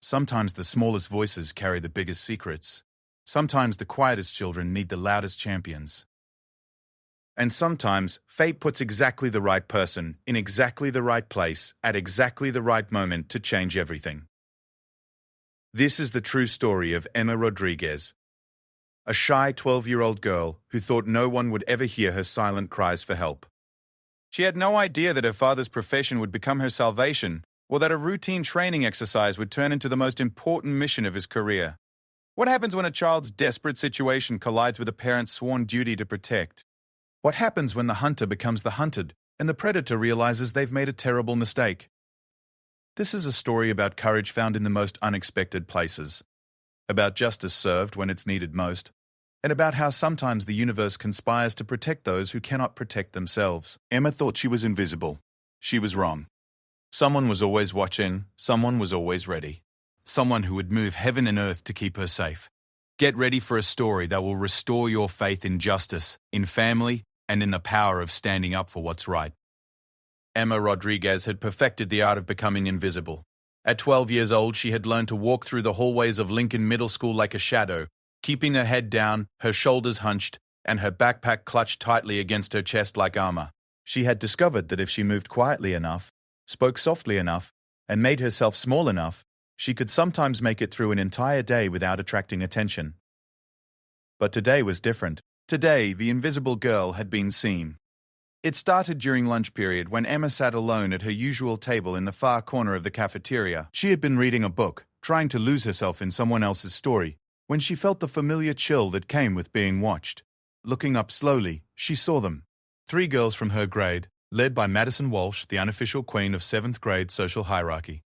Sometimes the smallest voices carry the biggest secrets. Sometimes the quietest children need the loudest champions. And sometimes fate puts exactly the right person in exactly the right place at exactly the right moment to change everything. This is the true story of Emma Rodriguez, a shy 12-year-old girl who thought no one would ever hear her silent cries for help. She had no idea that her father's profession would become her salvation, or that a routine training exercise would turn into the most important mission of his career. What happens when a child's desperate situation collides with a parent's sworn duty to protect? What happens when the hunter becomes the hunted and the predator realizes they've made a terrible mistake? This is a story about courage found in the most unexpected places, about justice served when it's needed most, and about how sometimes the universe conspires to protect those who cannot protect themselves. Emma thought she was invisible. She was wrong. Someone was always watching, someone was always ready. Someone who would move heaven and earth to keep her safe. Get ready for a story that will restore your faith in justice, in family, and in the power of standing up for what's right. Emma Rodriguez had perfected the art of becoming invisible. At 12 years old, she had learned to walk through the hallways of Lincoln Middle School like a shadow, keeping her head down, her shoulders hunched, and her backpack clutched tightly against her chest like armor. She had discovered that if she moved quietly enough, spoke softly enough, and made herself small enough, she could sometimes make it through an entire day without attracting attention. But today was different. Today, the invisible girl had been seen. It started during lunch period when Emma sat alone at her usual table in the far corner of the cafeteria. She had been reading a book, trying to lose herself in someone else's story, when she felt the familiar chill that came with being watched. Looking up slowly, she saw them. 3 girls from her grade, led by Madison Walsh, the unofficial queen of 7th grade social hierarchy.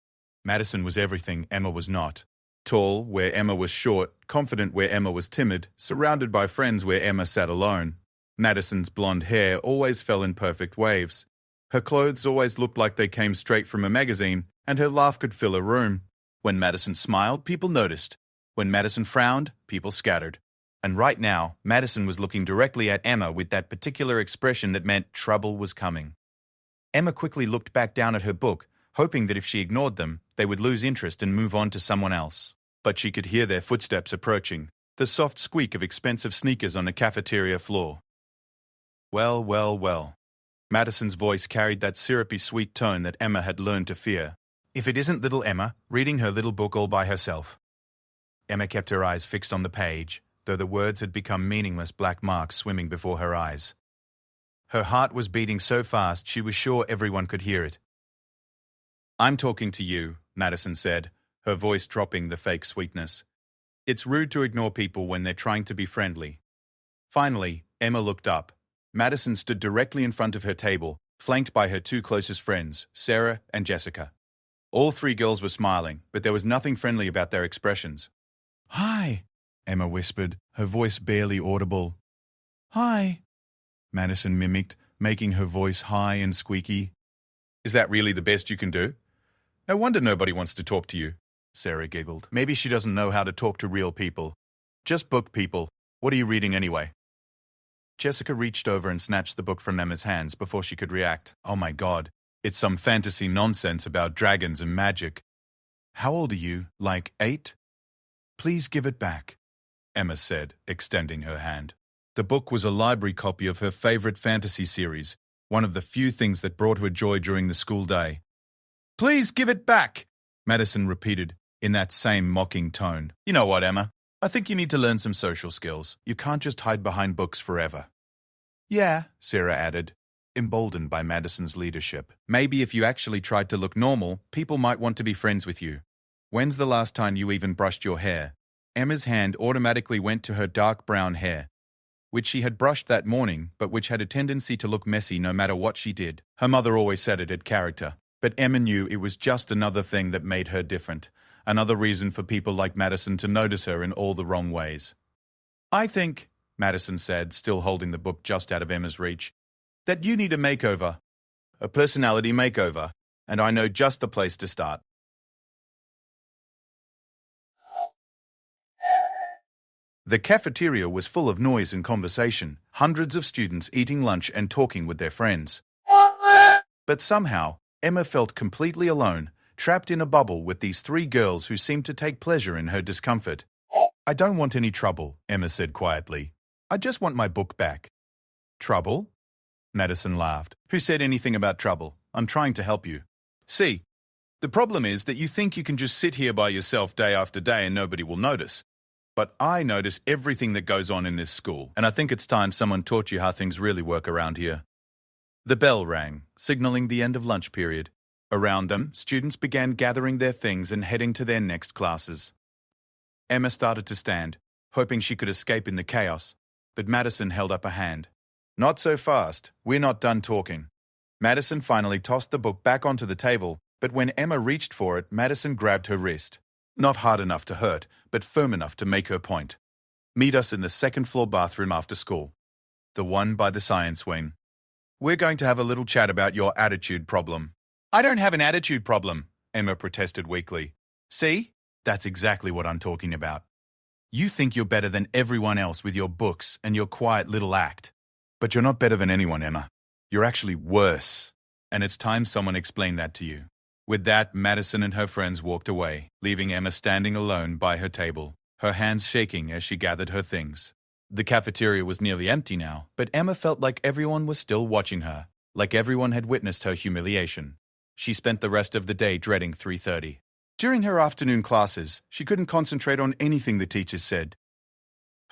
Madison was everything Emma was not. Tall, where Emma was short, confident where Emma was timid, surrounded by friends where Emma sat alone. Madison's blonde hair always fell in perfect waves. Her clothes always looked like they came straight from a magazine, and her laugh could fill a room. When Madison smiled, people noticed. When Madison frowned, people scattered. And right now, Madison was looking directly at Emma with that particular expression that meant trouble was coming. Emma quickly looked back down at her book, hoping that if she ignored them, they would lose interest and move on to someone else. But she could hear their footsteps approaching, the soft squeak of expensive sneakers on the cafeteria floor. Well, well, well. Madison's voice carried that syrupy sweet tone that Emma had learned to fear. If it isn't little Emma, reading her little book all by herself. Emma kept her eyes fixed on the page, though the words had become meaningless black marks swimming before her eyes. Her heart was beating so fast she was sure everyone could hear it. "I'm talking to you," Madison said, her voice dropping the fake sweetness. "It's rude to ignore people when they're trying to be friendly." Finally, Emma looked up. Madison stood directly in front of her table, flanked by her 2 closest friends, Sarah and Jessica. All 3 girls were smiling, but there was nothing friendly about their expressions. "Hi," Emma whispered, her voice barely audible. "Hi," Madison mimicked, making her voice high and squeaky. "Is that really the best you can do? No wonder nobody wants to talk to you," Sarah giggled. "Maybe she doesn't know how to talk to real people. Just book people. What are you reading anyway?" Jessica reached over and snatched the book from Emma's hands before she could react. "Oh my God, it's some fantasy nonsense about dragons and magic." "How old are you? Like 8? Please give it back," Emma said, extending her hand. The book was a library copy of her favorite fantasy series, one of the few things that brought her joy during the school day. "Please give it back," Madison repeated, in that same mocking tone. "You know what, Emma? I think you need to learn some social skills. You can't just hide behind books forever." "Yeah," Sarah added, emboldened by Madison's leadership. "Maybe if you actually tried to look normal, people might want to be friends with you. When's the last time you even brushed your hair?" Emma's hand automatically went to her dark brown hair, which she had brushed that morning, but which had a tendency to look messy no matter what she did. Her mother always said it had character, but Emma knew it was just another thing that made her different, another reason for people like Madison to notice her in all the wrong ways. "I think," Madison said, still holding the book just out of Emma's reach, "that you need a makeover, a personality makeover, and I know just the place to start." The cafeteria was full of noise and conversation, hundreds of students eating lunch and talking with their friends. But somehow, Emma felt completely alone, trapped in a bubble with these three girls who seemed to take pleasure in her discomfort. "I don't want any trouble," Emma said quietly. "I just want my book back." "Trouble?" Madison laughed. "Who said anything about trouble? I'm trying to help you. See, the problem is that you think you can just sit here by yourself day after day and nobody will notice. But I notice everything that goes on in this school, and I think it's time someone taught you how things really work around here." The bell rang, signaling the end of lunch period. Around them, students began gathering their things and heading to their next classes. Emma started to stand, hoping she could escape in the chaos, but Madison held up a hand. "Not so fast. We're not done talking." Madison finally tossed the book back onto the table, but when Emma reached for it, Madison grabbed her wrist. Not hard enough to hurt, but firm enough to make her point. "Meet us in the second-floor bathroom after school. The one by the science wing. We're going to have a little chat about your attitude problem." "I don't have an attitude problem," Emma protested weakly. "See? That's exactly what I'm talking about. You think you're better than everyone else with your books and your quiet little act. But you're not better than anyone, Emma. You're actually worse. And it's time someone explained that to you." With that, Madison and her friends walked away, leaving Emma standing alone by her table, her hands shaking as she gathered her things. The cafeteria was nearly empty now, but Emma felt like everyone was still watching her, like everyone had witnessed her humiliation. She spent the rest of the day dreading 3:30. During her afternoon classes, she couldn't concentrate on anything the teachers said.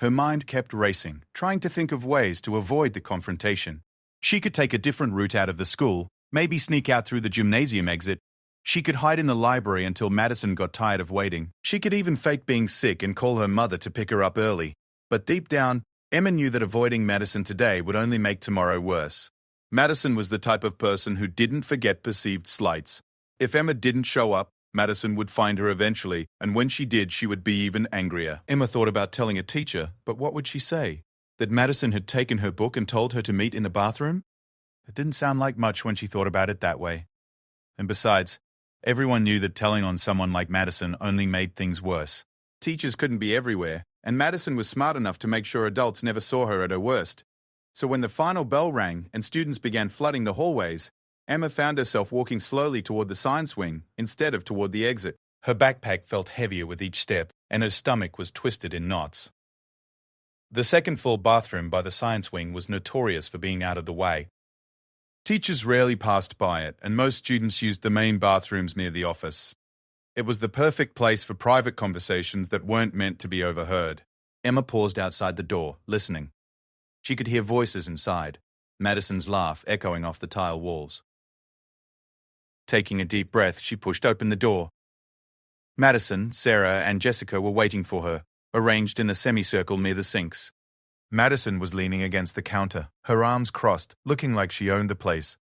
Her mind kept racing, trying to think of ways to avoid the confrontation. She could take a different route out of the school, maybe sneak out through the gymnasium exit. She could hide in the library until Madison got tired of waiting. She could even fake being sick and call her mother to pick her up early. But deep down, Emma knew that avoiding Madison today would only make tomorrow worse. Madison was the type of person who didn't forget perceived slights. If Emma didn't show up, Madison would find her eventually, and when she did, she would be even angrier. Emma thought about telling a teacher, but what would she say? That Madison had taken her book and told her to meet in the bathroom? It didn't sound like much when she thought about it that way. And besides, everyone knew that telling on someone like Madison only made things worse. Teachers couldn't be everywhere, and Madison was smart enough to make sure adults never saw her at her worst. So when the final bell rang and students began flooding the hallways, Emma found herself walking slowly toward the science wing instead of toward the exit. Her backpack felt heavier with each step, and her stomach was twisted in knots. The second-floor bathroom by the science wing was notorious for being out of the way. Teachers rarely passed by it, and most students used the main bathrooms near the office. It was the perfect place for private conversations that weren't meant to be overheard. Emma paused outside the door, listening. She could hear voices inside, Madison's laugh echoing off the tile walls. Taking a deep breath, she pushed open the door. Madison, Sarah, and Jessica were waiting for her, arranged in a semicircle near the sinks. Madison was leaning against the counter, her arms crossed, looking like she owned the place.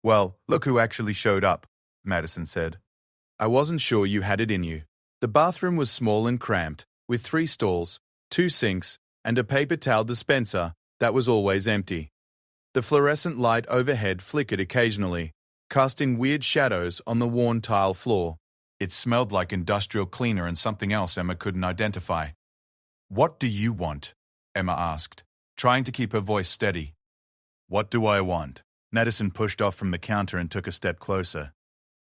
"Well, look who actually showed up," Madison said. "I wasn't sure you had it in you." The bathroom was small and cramped, with 3 stalls, 2 sinks, and a paper towel dispenser that was always empty. The fluorescent light overhead flickered occasionally, casting weird shadows on the worn tile floor. It smelled like industrial cleaner and something else Emma couldn't identify. "What do you want?" Emma asked, trying to keep her voice steady. "What do I want?" Madison pushed off from the counter and took a step closer.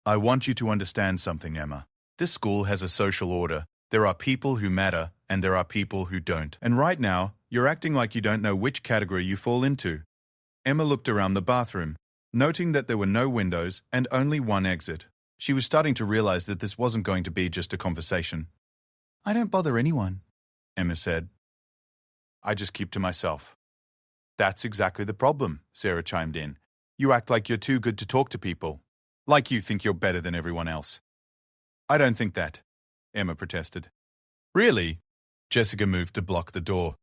"I want you to understand something, Emma. This school has a social order. There are people who matter, and there are people who don't. And right now, you're acting like you don't know which category you fall into." Emma looked around the bathroom, noting that there were no windows and only one exit. She was starting to realize that this wasn't going to be just a conversation. "I don't bother anyone," Emma said. "I just keep to myself." "That's exactly the problem," Sarah chimed in. "You act like you're too good to talk to people. Like you think you're better than everyone else." "I don't think that," Emma protested. "Really?" Jessica moved to block the door.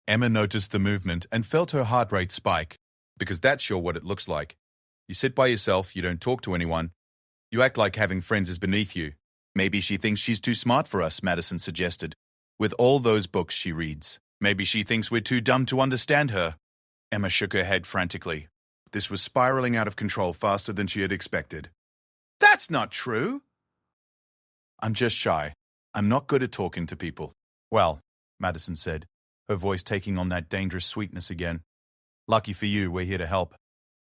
Emma noticed the movement and felt her heart rate spike, because that's sure what it looks like. You sit by yourself, you don't talk to anyone. You act like having friends is beneath you. "Maybe she thinks she's too smart for us," Madison suggested. "With all those books she reads. Maybe she thinks we're too dumb to understand her." Emma shook her head frantically. This was spiraling out of control faster than she had expected. "That's not true." "I'm just shy. I'm not good at talking to people." "Well," Madison said, her voice taking on that dangerous sweetness again. "Lucky for you, we're here to help.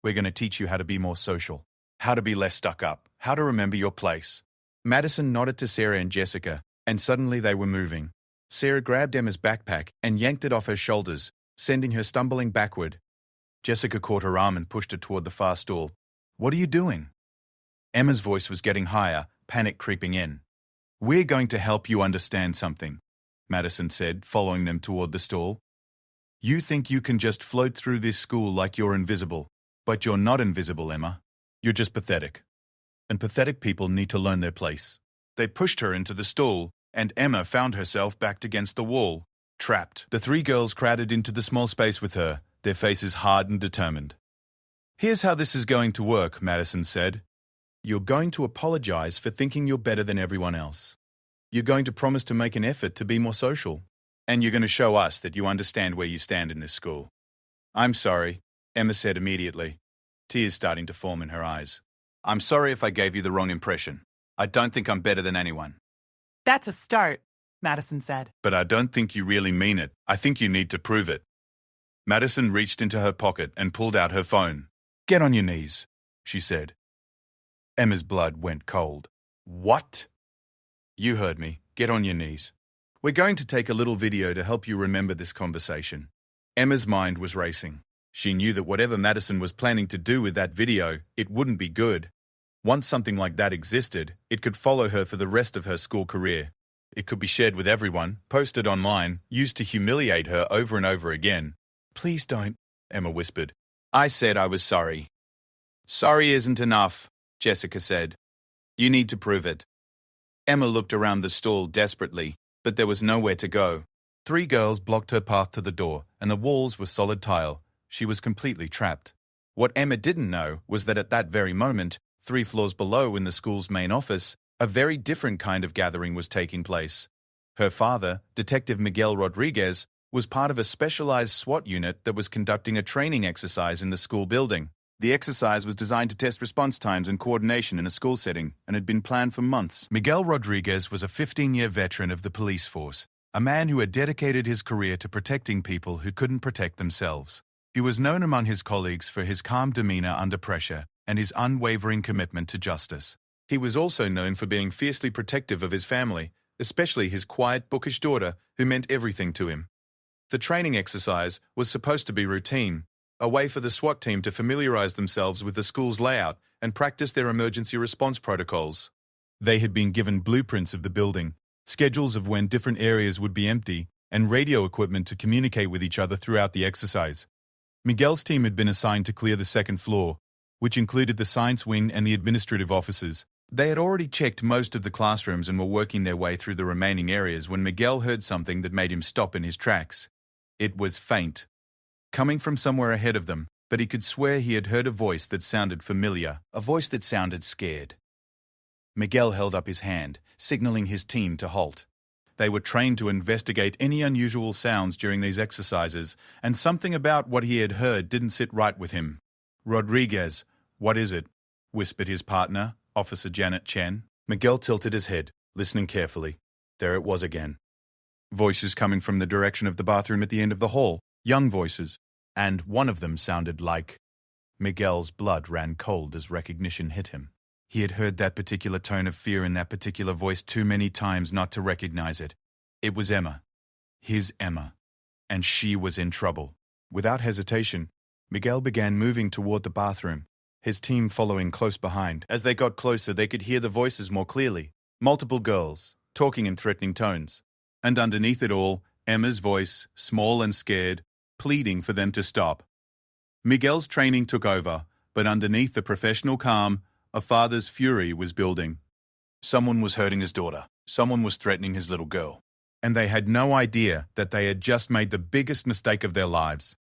We're going to teach you how to be more social, how to be less stuck up, how to remember your place. Madison nodded to Sarah and Jessica, and suddenly they were moving. Sarah grabbed Emma's backpack and yanked it off her shoulders, sending her stumbling backward. Jessica caught her arm and pushed her toward the far stall. "What are you doing?" Emma's voice was getting higher, panic creeping in. "We're going to help you understand something," Madison said, following them toward the stall. "You think you can just float through this school like you're invisible, but you're not invisible, Emma. You're just pathetic. And pathetic people need to learn their place." They pushed her into the stall, and Emma found herself backed against the wall, trapped. The three girls crowded into the small space with her, their faces hard and determined. "Here's how this is going to work," Madison said. "You're going to apologize for thinking you're better than everyone else. You're going to promise to make an effort to be more social. And you're going to show us that you understand where you stand in this school." "I'm sorry," Emma said immediately, tears starting to form in her eyes. "I'm sorry if I gave you the wrong impression. I don't think I'm better than anyone." "That's a start," Madison said. "But I don't think you really mean it. I think you need to prove it." Madison reached into her pocket and pulled out her phone. "Get on your knees," she said. Emma's blood went cold. "What?" "You heard me. Get on your knees. We're going to take a little video to help you remember this conversation." Emma's mind was racing. She knew that whatever Madison was planning to do with that video, it wouldn't be good. Once something like that existed, it could follow her for the rest of her school career. It could be shared with everyone, posted online, used to humiliate her over and over again. "Please don't," Emma whispered. "I said I was sorry." "Sorry isn't enough," Jessica said. "You need to prove it." Emma looked around the stall desperately, but there was nowhere to go. Three girls blocked her path to the door, and the walls were solid tile. She was completely trapped. What Emma didn't know was that at that very moment, 3 floors below in the school's main office, a very different kind of gathering was taking place. Her father, Detective Miguel Rodriguez, was part of a specialized SWAT unit that was conducting a training exercise in the school building. The exercise was designed to test response times and coordination in a school setting and had been planned for months. Miguel Rodriguez was a 15-year veteran of the police force, a man who had dedicated his career to protecting people who couldn't protect themselves. He was known among his colleagues for his calm demeanor under pressure and his unwavering commitment to justice. He was also known for being fiercely protective of his family, especially his quiet, bookish daughter, who meant everything to him. The training exercise was supposed to be routine, a way for the SWAT team to familiarize themselves with the school's layout and practice their emergency response protocols. They had been given blueprints of the building, schedules of when different areas would be empty, and radio equipment to communicate with each other throughout the exercise. Miguel's team had been assigned to clear the second floor, which included the science wing and the administrative offices. They had already checked most of the classrooms and were working their way through the remaining areas when Miguel heard something that made him stop in his tracks. It was faint, coming from somewhere ahead of them, but he could swear he had heard a voice that sounded familiar, a voice that sounded scared. Miguel held up his hand, signaling his team to halt. They were trained to investigate any unusual sounds during these exercises, and something about what he had heard didn't sit right with him. "Rodriguez, what is it?" whispered his partner, Officer Janet Chen. Miguel tilted his head, listening carefully. There it was again. Voices coming from the direction of the bathroom at the end of the hall, young voices, and one of them sounded like... Miguel's blood ran cold as recognition hit him. He had heard that particular tone of fear in that particular voice too many times not to recognize it. It was Emma. His Emma. And she was in trouble. Without hesitation, Miguel began moving toward the bathroom, his team following close behind. As they got closer, they could hear the voices more clearly. Multiple girls, talking in threatening tones. And underneath it all, Emma's voice, small and scared, pleading for them to stop. Miguel's training took over, but underneath the professional calm, a father's fury was building. Someone was hurting his daughter. Someone was threatening his little girl. And they had no idea that they had just made the biggest mistake of their lives.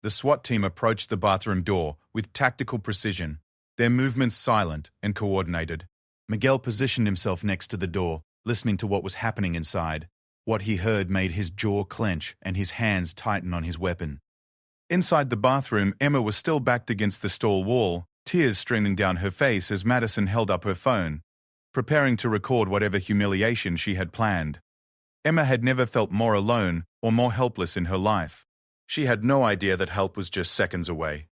The SWAT team approached the bathroom door with tactical precision, their movements silent and coordinated. Miguel positioned himself next to the door, listening to what was happening inside. What he heard made his jaw clench and his hands tighten on his weapon. Inside the bathroom, Emma was still backed against the stall wall, tears streaming down her face as Madison held up her phone, preparing to record whatever humiliation she had planned. Emma had never felt more alone or more helpless in her life. She had no idea that help was just seconds away.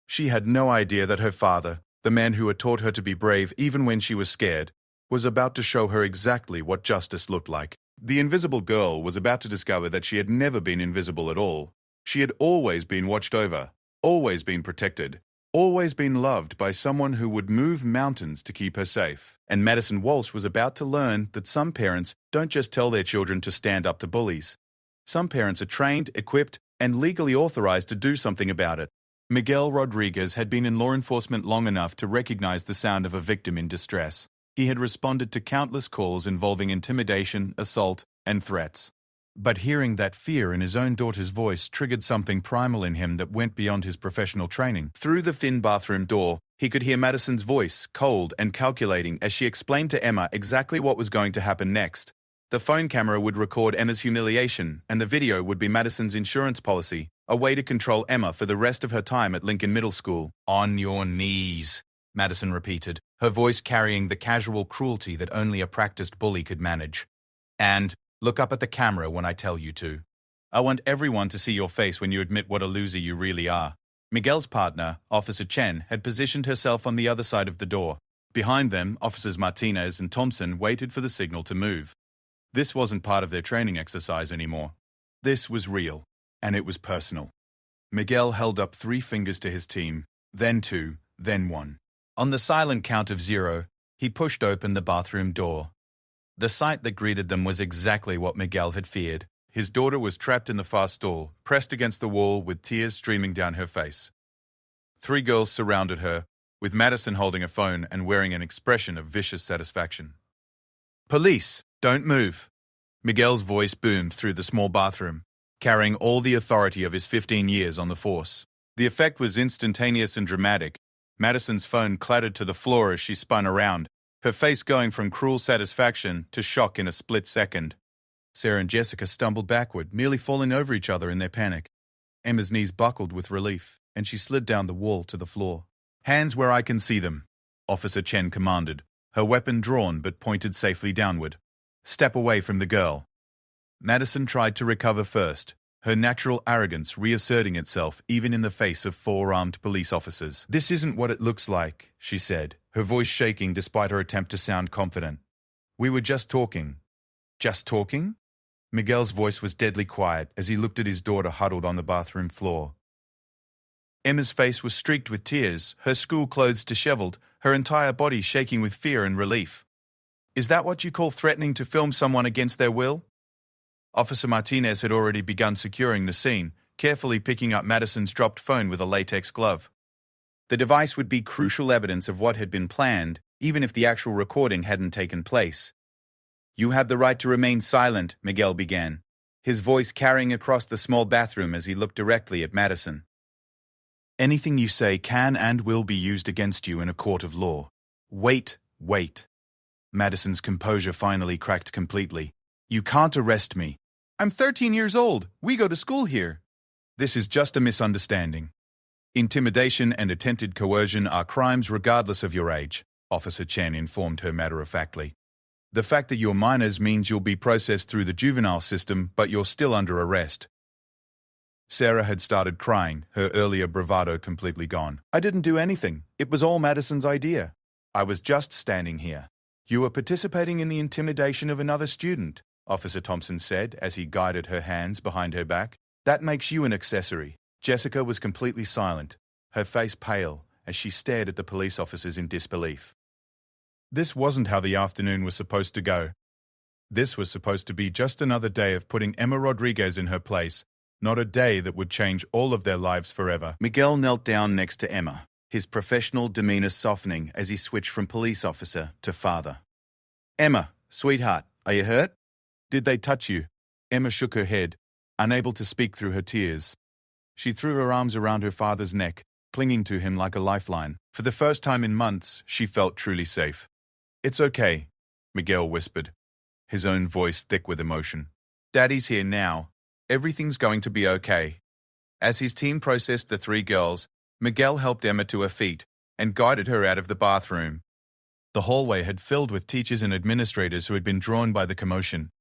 She had no idea that her father, the man who had taught her to be brave even when she was scared, was about to show her exactly what justice looked like. The invisible girl was about to discover that she had never been invisible at all. She had always been watched over, always been protected, always been loved by someone who would move mountains to keep her safe. And Madison Walsh was about to learn that some parents don't just tell their children to stand up to bullies. Some parents are trained, equipped, and legally authorized to do something about it. Miguel Rodriguez had been in law enforcement long enough to recognize the sound of a victim in distress. He had responded to countless calls involving intimidation, assault, and threats. But hearing that fear in his own daughter's voice triggered something primal in him that went beyond his professional training. Through the thin bathroom door, he could hear Madison's voice, cold and calculating, as she explained to Emma exactly what was going to happen next. The phone camera would record Emma's humiliation, and the video would be Madison's insurance policy, a way to control Emma for the rest of her time at Lincoln Middle School. "On your knees," Madison repeated, her voice carrying the casual cruelty that only a practiced bully could manage. "And look up at the camera when I tell you to. I want everyone to see your face when you admit what a loser you really are." Miguel's partner, Officer Chen, had positioned herself on the other side of the door. Behind them, Officers Martinez and Thompson waited for the signal to move. This wasn't part of their training exercise anymore. This was real, and it was personal. Miguel held up 3 fingers to his team, then 2, then 1. On the silent count of 0, he pushed open the bathroom door. The sight that greeted them was exactly what Miguel had feared. His daughter was trapped in the far stall, pressed against the wall with tears streaming down her face. 3 girls surrounded her, with Madison holding a phone and wearing an expression of vicious satisfaction. "Police, don't move." Miguel's voice boomed through the small bathroom, carrying all the authority of his 15 years on the force. The effect was instantaneous and dramatic. Madison's phone clattered to the floor as she spun around, her face going from cruel satisfaction to shock in a split second. Sarah and Jessica stumbled backward, nearly falling over each other in their panic. Emma's knees buckled with relief, and she slid down the wall to the floor. "Hands where I can see them," Officer Chen commanded, her weapon drawn but pointed safely downward. "Step away from the girl." Madison tried to recover first, her natural arrogance reasserting itself even in the face of 4 armed police officers. "This isn't what it looks like," she said, her voice shaking despite her attempt to sound confident. "We were just talking." "Just talking?" Miguel's voice was deadly quiet as he looked at his daughter huddled on the bathroom floor. Emma's face was streaked with tears, her school clothes disheveled, her entire body shaking with fear and relief. "Is that what you call threatening to film someone against their will?" Officer Martinez had already begun securing the scene, carefully picking up Madison's dropped phone with a latex glove. The device would be crucial evidence of what had been planned, even if the actual recording hadn't taken place. "You have the right to remain silent," Miguel began, his voice carrying across the small bathroom as he looked directly at Madison. "Anything you say can and will be used against you in a court of law." Wait. Madison's composure finally cracked completely. "You can't arrest me. I'm 13 years old. We go to school here." "This is just a misunderstanding. Intimidation and attempted coercion are crimes regardless of your age," Officer Chen informed her matter-of-factly. "The fact that you're minors means you'll be processed through the juvenile system, but you're still under arrest." Sarah had started crying, her earlier bravado completely gone. "I didn't do anything. It was all Madison's idea. I was just standing here." "You were participating in the intimidation of another student," Officer Thompson said as he guided her hands behind her back. "That makes you an accessory." Jessica was completely silent, her face pale, as she stared at the police officers in disbelief. This wasn't how the afternoon was supposed to go. This was supposed to be just another day of putting Emma Rodriguez in her place, not a day that would change all of their lives forever. Miguel knelt down next to Emma, his professional demeanor softening as he switched from police officer to father. "Emma, sweetheart, are you hurt?" "Did they touch you?" Emma shook her head, unable to speak through her tears. She threw her arms around her father's neck, clinging to him like a lifeline. For the first time in months, she felt truly safe. "It's okay," Miguel whispered, his own voice thick with emotion. "Daddy's here now. Everything's going to be okay." As his team processed the 3 girls, Miguel helped Emma to her feet and guided her out of the bathroom. The hallway had filled with teachers and administrators who had been drawn by the commotion.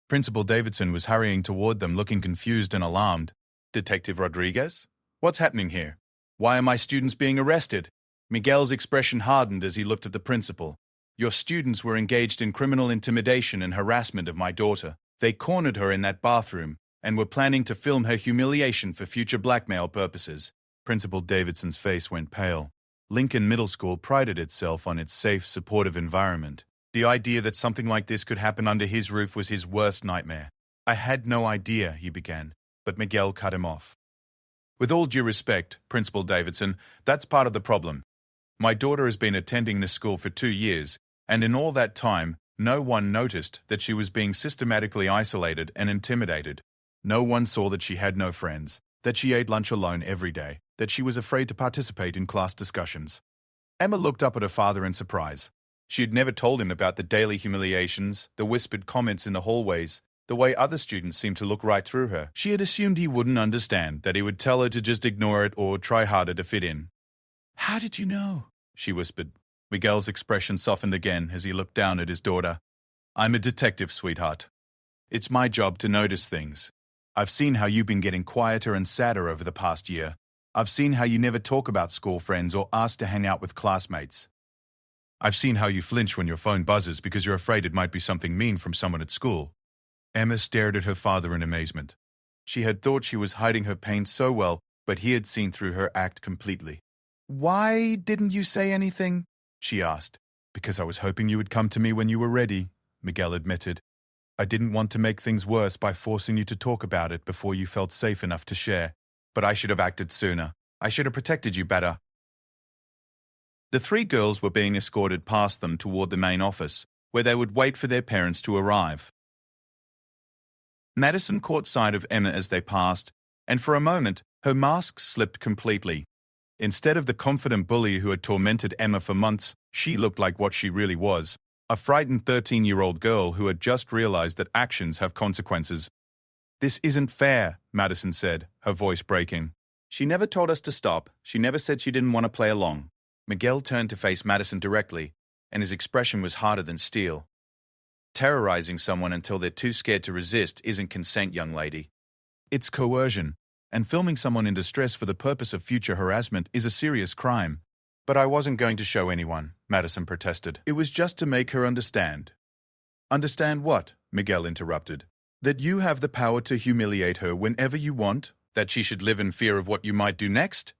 Principal Davidson was hurrying toward them, looking confused and alarmed. "Detective Rodriguez? What's happening here? Why are my students being arrested?" Miguel's expression hardened as he looked at the principal. Your students were engaged in criminal intimidation and harassment of my daughter. They cornered her in that bathroom and were planning to film her humiliation for future blackmail purposes. Principal Davidson's face went pale. Lincoln Middle School prided itself on its safe, supportive environment. The idea that something like this could happen under his roof was his worst nightmare. I had no idea, he began, but Miguel cut him off. With all due respect, Principal Davidson, that's part of the problem. My daughter has been attending this school for 2 years, and in all that time, no one noticed that she was being systematically isolated and intimidated. No one saw that she had no friends, that she ate lunch alone every day, that she was afraid to participate in class discussions. Emma looked up at her father in surprise. She had never told him about the daily humiliations, the whispered comments in the hallways, the way other students seemed to look right through her. She had assumed he wouldn't understand, that he would tell her to just ignore it or try harder to fit in. "How did you know?" she whispered. Miguel's expression softened again as he looked down at his daughter. "I'm a detective, sweetheart. It's my job to notice things. I've seen how you've been getting quieter and sadder over the past year. I've seen how you never talk about school friends or ask to hang out with classmates. I've seen how you flinch when your phone buzzes because you're afraid it might be something mean from someone at school." Emma stared at her father in amazement. She had thought she was hiding her pain so well, but he had seen through her act completely. "Why didn't you say anything?" she asked. "Because I was hoping you would come to me when you were ready," Miguel admitted. "I didn't want to make things worse by forcing you to talk about it before you felt safe enough to share. But I should have acted sooner. I should have protected you better." The 3 girls were being escorted past them toward the main office, where they would wait for their parents to arrive. Madison caught sight of Emma as they passed, and for a moment, her mask slipped completely. Instead of the confident bully who had tormented Emma for months, she looked like what she really was, a frightened 13-year-old girl who had just realized that actions have consequences. "This isn't fair," Madison said, her voice breaking. "She never told us to stop. She never said she didn't want to play along." Miguel turned to face Madison directly, and his expression was harder than steel. "Terrorizing someone until they're too scared to resist isn't consent, young lady. It's coercion, and filming someone in distress for the purpose of future harassment is a serious crime." "But I wasn't going to show anyone," Madison protested. "It was just to make her understand." "Understand what?" Miguel interrupted. "That you have the power to humiliate her whenever you want? That she should live in fear of what you might do next?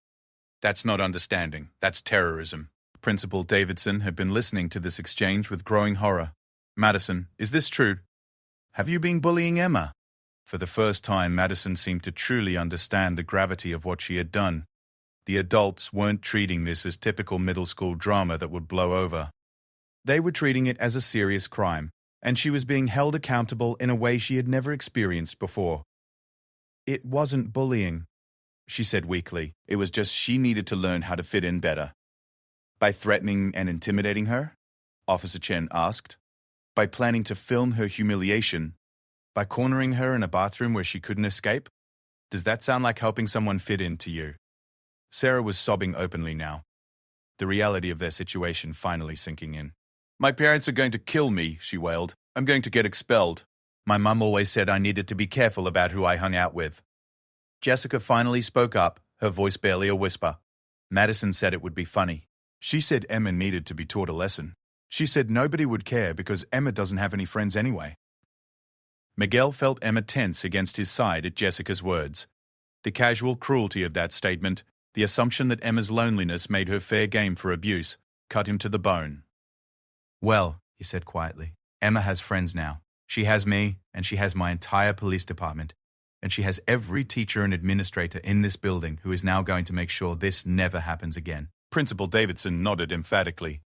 That's not understanding. That's terrorism." Principal Davidson had been listening to this exchange with growing horror. "Madison, is this true? Have you been bullying Emma?" For the first time, Madison seemed to truly understand the gravity of what she had done. The adults weren't treating this as typical middle school drama that would blow over. They were treating it as a serious crime, and she was being held accountable in a way she had never experienced before. "It wasn't bullying," she said weakly. "It was just she needed to learn how to fit in better." "By threatening and intimidating her?" Officer Chen asked. "By planning to film her humiliation? By cornering her in a bathroom where she couldn't escape? Does that sound like helping someone fit in to you?" Sarah was sobbing openly now, the reality of their situation finally sinking in. "My parents are going to kill me," she wailed. "I'm going to get expelled. My mum always said I needed to be careful about who I hung out with." Jessica finally spoke up, her voice barely a whisper. Madison said it would be funny. She said Emma needed to be taught a lesson. She said nobody would care because Emma doesn't have any friends anyway. Miguel felt Emma tense against his side at Jessica's words. The casual cruelty of that statement, the assumption that Emma's loneliness made her fair game for abuse, cut him to the bone. "Well," he said quietly, "Emma has friends now. She has me, and she has my entire police department. And she has every teacher and administrator in this building who is now going to make sure this never happens again." Principal Davidson nodded emphatically.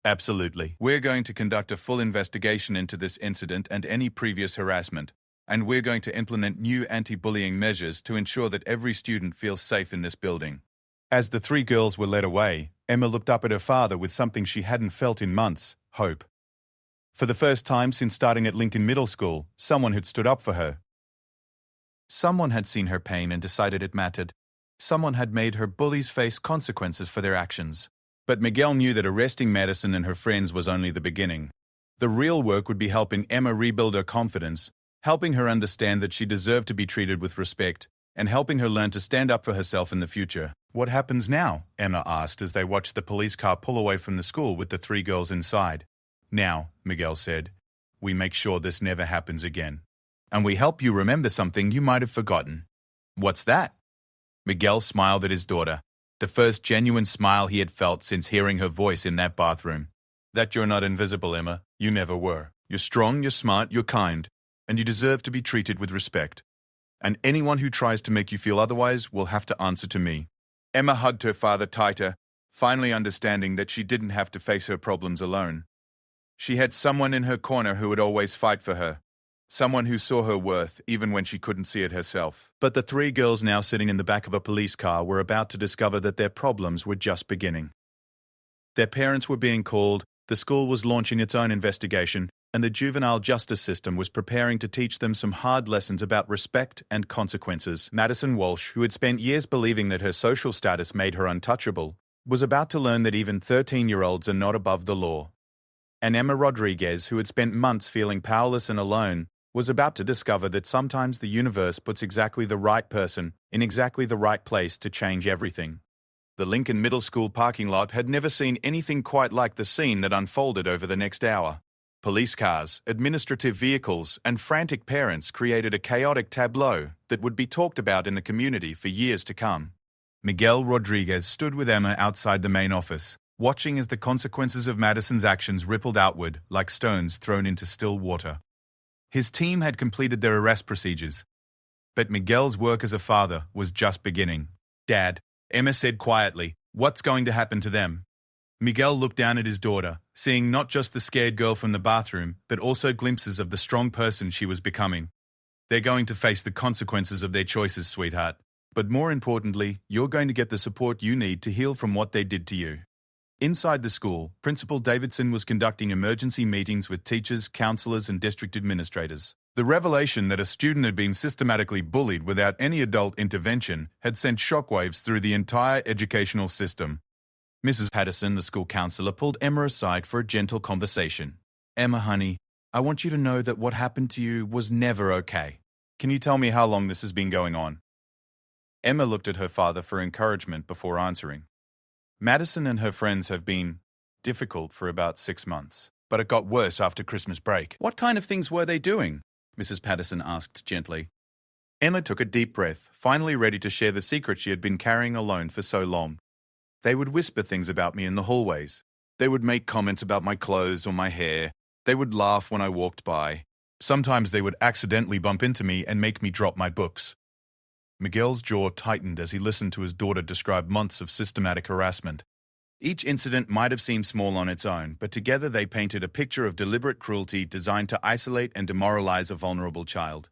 "Absolutely. We're going to conduct a full investigation into this incident and any previous harassment, and we're going to implement new anti-bullying measures to ensure that every student feels safe in this building." As the 3 girls were led away, Emma looked up at her father with something she hadn't felt in months: hope. For the first time since starting at Lincoln Middle School, someone had stood up for her. Someone had seen her pain and decided it mattered. Someone had made her bullies face consequences for their actions. But Miguel knew that arresting Madison and her friends was only the beginning. The real work would be helping Emma rebuild her confidence, helping her understand that she deserved to be treated with respect, and helping her learn to stand up for herself in the future. "What happens now?" Emma asked as they watched the police car pull away from the school with the 3 girls inside. Now, Miguel said, we make sure this never happens again. And we help you remember something you might have forgotten. What's that? Miguel smiled at his daughter, the first genuine smile he had felt since hearing her voice in that bathroom. That you're not invisible, Emma. You never were. You're strong, you're smart, you're kind, and you deserve to be treated with respect. And anyone who tries to make you feel otherwise will have to answer to me. Emma hugged her father tighter, finally understanding that she didn't have to face her problems alone. She had someone in her corner who would always fight for her, someone who saw her worth even when she couldn't see it herself. But the three girls now sitting in the back of a police car were about to discover that their problems were just beginning. Their parents were being called, the school was launching its own investigation, and the juvenile justice system was preparing to teach them some hard lessons about respect and consequences. Madison Walsh, who had spent years believing that her social status made her untouchable, was about to learn that even 13-year-olds are not above the law. And Emma Rodriguez, who had spent months feeling powerless and alone, was about to discover that sometimes the universe puts exactly the right person in exactly the right place to change everything. The Lincoln Middle School parking lot had never seen anything quite like the scene that unfolded over the next hour. Police cars, administrative vehicles, and frantic parents created a chaotic tableau that would be talked about in the community for years to come. Miguel Rodriguez stood with Emma outside the main office, watching as the consequences of Madison's actions rippled outward like stones thrown into still water. His team had completed their arrest procedures, but Miguel's work as a father was just beginning. Dad, Emma said quietly, what's going to happen to them? Miguel looked down at his daughter, seeing not just the scared girl from the bathroom, but also glimpses of the strong person she was becoming. They're going to face the consequences of their choices, sweetheart. But more importantly, you're going to get the support you need to heal from what they did to you. Inside the school, Principal Davidson was conducting emergency meetings with teachers, counselors, and district administrators. The revelation that a student had been systematically bullied without any adult intervention had sent shockwaves through the entire educational system. Mrs. Patterson, the school counselor, pulled Emma aside for a gentle conversation. Emma, honey, I want you to know that what happened to you was never okay. Can you tell me how long this has been going on? Emma looked at her father for encouragement before answering. Madison and her friends have been difficult for about 6 months, but it got worse after Christmas break. What kind of things were they doing? Mrs. Patterson asked gently. Emma took a deep breath, finally ready to share the secret she had been carrying alone for so long. They would whisper things about me in the hallways. They would make comments about my clothes or my hair. They would laugh when I walked by. Sometimes they would accidentally bump into me and make me drop my books. Miguel's jaw tightened as he listened to his daughter describe months of systematic harassment. Each incident might have seemed small on its own, but together they painted a picture of deliberate cruelty designed to isolate and demoralize a vulnerable child.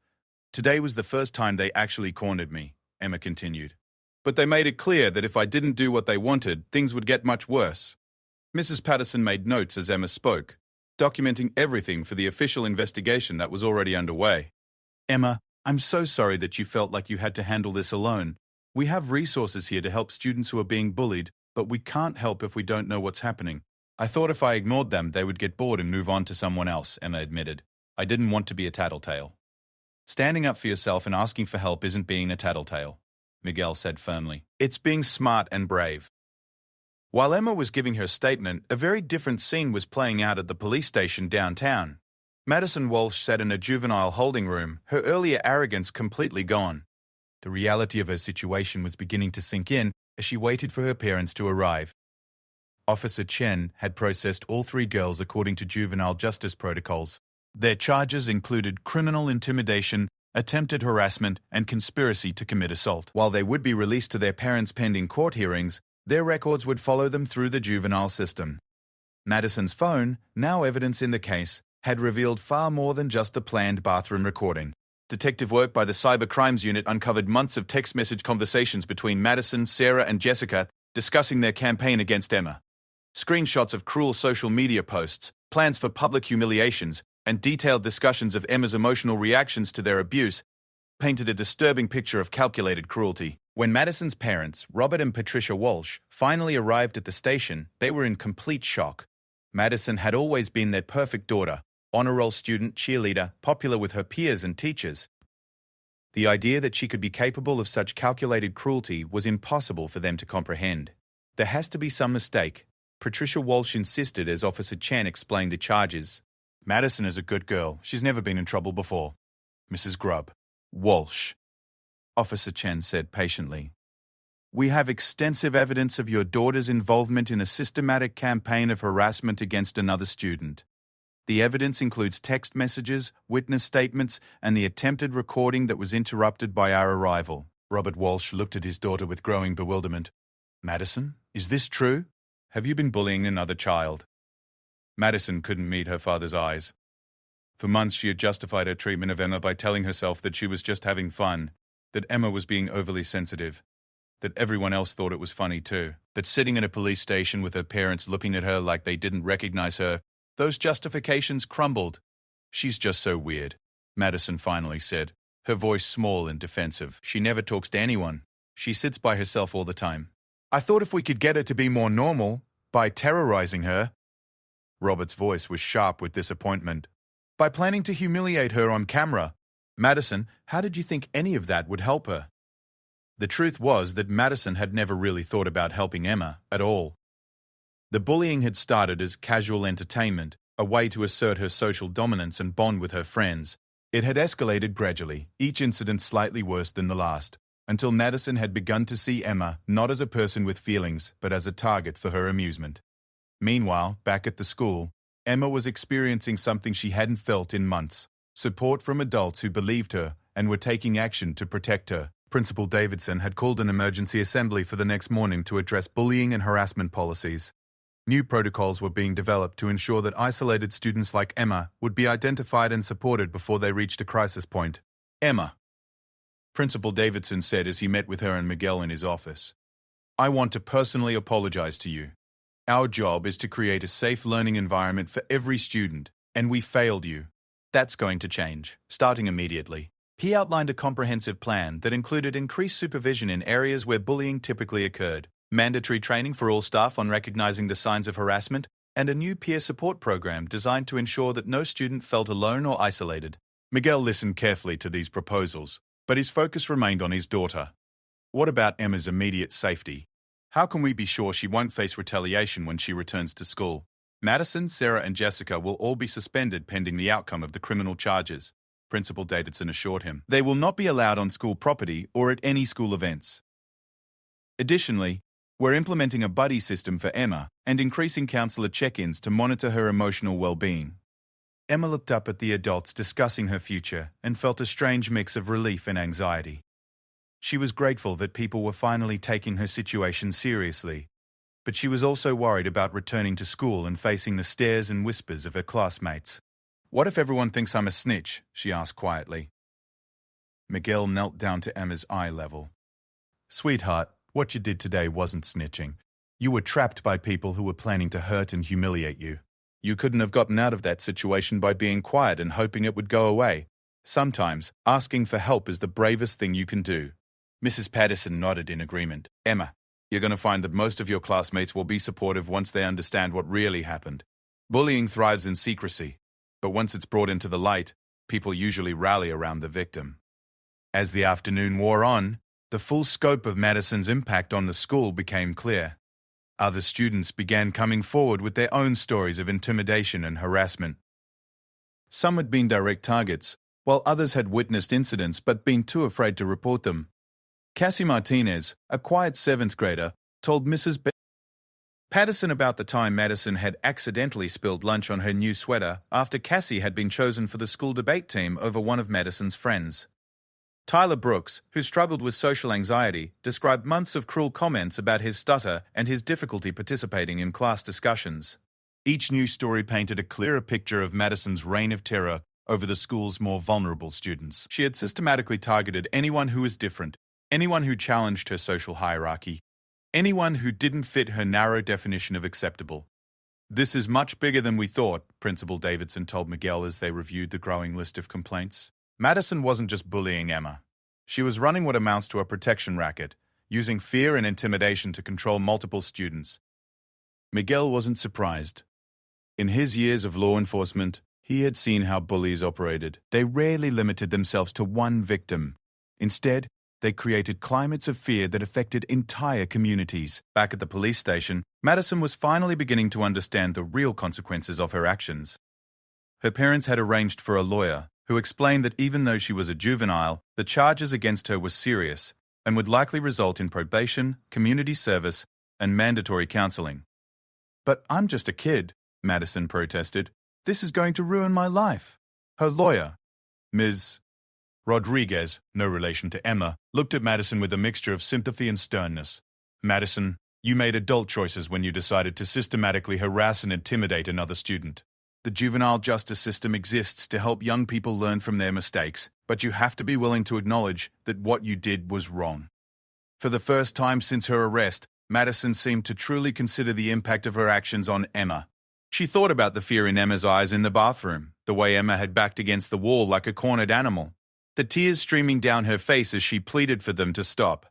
Today was the first time they actually cornered me, Emma continued. But they made it clear that if I didn't do what they wanted, things would get much worse. Mrs. Patterson made notes as Emma spoke, documenting everything for the official investigation that was already underway. Emma, I'm so sorry that you felt like you had to handle this alone. We have resources here to help students who are being bullied, but we can't help if we don't know what's happening. I thought if I ignored them, they would get bored and move on to someone else, Emma admitted. I didn't want to be a tattletale. Standing up for yourself and asking for help isn't being a tattletale, Miguel said firmly. It's being smart and brave. While Emma was giving her statement, a very different scene was playing out at the police station downtown. Madison Walsh sat in a juvenile holding room, her earlier arrogance completely gone. The reality of her situation was beginning to sink in as she waited for her parents to arrive. Officer Chen had processed all 3 girls according to juvenile justice protocols. Their charges included criminal intimidation, attempted harassment, and conspiracy to commit assault. While they would be released to their parents pending court hearings, their records would follow them through the juvenile system. Madison's phone, now evidence in the case, had revealed far more than just the planned bathroom recording. Detective work by the Cyber Crimes Unit uncovered months of text message conversations between Madison, Sarah, and Jessica discussing their campaign against Emma. Screenshots of cruel social media posts, plans for public humiliations, and detailed discussions of Emma's emotional reactions to their abuse painted a disturbing picture of calculated cruelty. When Madison's parents, Robert and Patricia Walsh, finally arrived at the station, they were in complete shock. Madison had always been their perfect daughter, honor roll student, cheerleader, popular with her peers and teachers. The idea that she could be capable of such calculated cruelty was impossible for them to comprehend. There has to be some mistake, Patricia Walsh insisted as Officer Chen explained the charges. Madison is a good girl. She's never been in trouble before. Mrs. Grubb. Walsh. Officer Chen said patiently. We have extensive evidence of your daughter's involvement in a systematic campaign of harassment against another student. The evidence includes text messages, witness statements, and the attempted recording that was interrupted by our arrival. Robert Walsh looked at his daughter with growing bewilderment. Madison, is this true? Have you been bullying another child? Madison couldn't meet her father's eyes. For months she had justified her treatment of Emma by telling herself that she was just having fun, that Emma was being overly sensitive, that everyone else thought it was funny too, that sitting in a police station with her parents looking at her like they didn't recognize her, those justifications crumbled. She's just so weird, Madison finally said, her voice small and defensive. She never talks to anyone. She sits by herself all the time. I thought if we could get her to be more normal, by terrorizing her. Robert's voice was sharp with disappointment. By planning to humiliate her on camera. Madison, how did you think any of that would help her? The truth was that Madison had never really thought about helping Emma at all. The bullying had started as casual entertainment, a way to assert her social dominance and bond with her friends. It had escalated gradually, each incident slightly worse than the last, until Madison had begun to see Emma not as a person with feelings, but as a target for her amusement. Meanwhile, back at the school, Emma was experiencing something she hadn't felt in months: support from adults who believed her and were taking action to protect her. Principal Davidson had called an emergency assembly for the next morning to address bullying and harassment policies. New protocols were being developed to ensure that isolated students like Emma would be identified and supported before they reached a crisis point. Emma, Principal Davidson said as he met with her and Miguel in his office. I want to personally apologize to you. Our job is to create a safe learning environment for every student, and we failed you. That's going to change, starting immediately. He outlined a comprehensive plan that included increased supervision in areas where bullying typically occurred, mandatory training for all staff on recognizing the signs of harassment, and a new peer support program designed to ensure that no student felt alone or isolated. Miguel listened carefully to these proposals, but his focus remained on his daughter. What about Emma's immediate safety? How can we be sure she won't face retaliation when she returns to school? Madison, Sarah, and Jessica will all be suspended pending the outcome of the criminal charges, Principal Davidson assured him. They will not be allowed on school property or at any school events. Additionally, we're implementing a buddy system for Emma and increasing counselor check-ins to monitor her emotional well-being. Emma looked up at the adults discussing her future and felt a strange mix of relief and anxiety. She was grateful that people were finally taking her situation seriously, but she was also worried about returning to school and facing the stares and whispers of her classmates. What if everyone thinks I'm a snitch? She asked quietly. Miguel knelt down to Emma's eye level. Sweetheart, what you did today wasn't snitching. You were trapped by people who were planning to hurt and humiliate you. You couldn't have gotten out of that situation by being quiet and hoping it would go away. Sometimes, asking for help is the bravest thing you can do. Mrs. Patterson nodded in agreement. Emma, you're going to find that most of your classmates will be supportive once they understand what really happened. Bullying thrives in secrecy, but once it's brought into the light, people usually rally around the victim. As the afternoon wore on, the full scope of Madison's impact on the school became clear. Other students began coming forward with their own stories of intimidation and harassment. Some had been direct targets, while others had witnessed incidents but been too afraid to report them. Cassie Martinez, a quiet 7th grader, told Mrs. Patterson about the time Madison had accidentally spilled lunch on her new sweater after Cassie had been chosen for the school debate team over one of Madison's friends. Tyler Brooks, who struggled with social anxiety, described months of cruel comments about his stutter and his difficulty participating in class discussions. Each new story painted a clearer picture of Madison's reign of terror over the school's more vulnerable students. She had systematically targeted anyone who was different, anyone who challenged her social hierarchy, anyone who didn't fit her narrow definition of acceptable. This is much bigger than we thought, Principal Davidson told Miguel as they reviewed the growing list of complaints. Madison wasn't just bullying Emma. She was running what amounts to a protection racket, using fear and intimidation to control multiple students. Miguel wasn't surprised. In his years of law enforcement, he had seen how bullies operated. They rarely limited themselves to one victim. Instead, They created climates of fear that affected entire communities. Back at the police station, Madison was finally beginning to understand the real consequences of her actions. Her parents had arranged for a lawyer who explained that even though she was a juvenile, the charges against her were serious and would likely result in probation, community service, and mandatory counseling. "But I'm just a kid," Madison protested. "This is going to ruin my life." Her lawyer, Ms. Rodriguez, no relation to Emma, looked at Madison with a mixture of sympathy and sternness. "Madison, you made adult choices when you decided to systematically harass and intimidate another student. The juvenile justice system exists to help young people learn from their mistakes, but you have to be willing to acknowledge that what you did was wrong." For the first time since her arrest, Madison seemed to truly consider the impact of her actions on Emma. She thought about the fear in Emma's eyes in the bathroom, the way Emma had backed against the wall like a cornered animal, the tears streaming down her face as she pleaded for them to stop.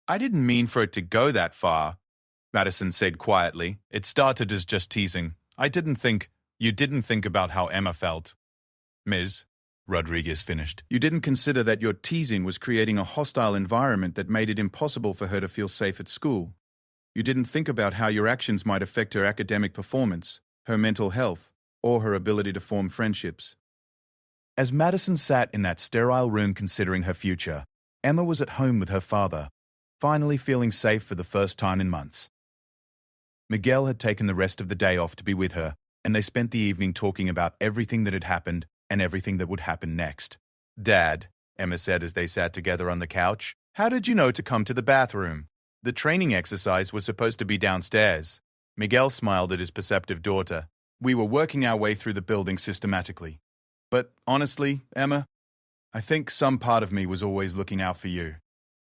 "I didn't mean for it to go that far," Madison said quietly. "It started as just teasing. You didn't think about how Emma felt." "Ms. Rodriguez finished. "You didn't consider that your teasing was creating a hostile environment that made it impossible for her to feel safe at school. You didn't think about how your actions might affect her academic performance, her mental health, or her ability to form friendships." As Madison sat in that sterile room considering her future, Emma was at home with her father, finally feeling safe for the first time in months. Miguel had taken the rest of the day off to be with her, and they spent the evening talking about everything that had happened and everything that would happen next. "Dad," Emma said as they sat together on the couch, "how did you know to come to the bathroom? The training exercise was supposed to be downstairs." Miguel smiled at his perceptive daughter. "We were working our way through the building systematically. But honestly, Emma, I think some part of me was always looking out for you.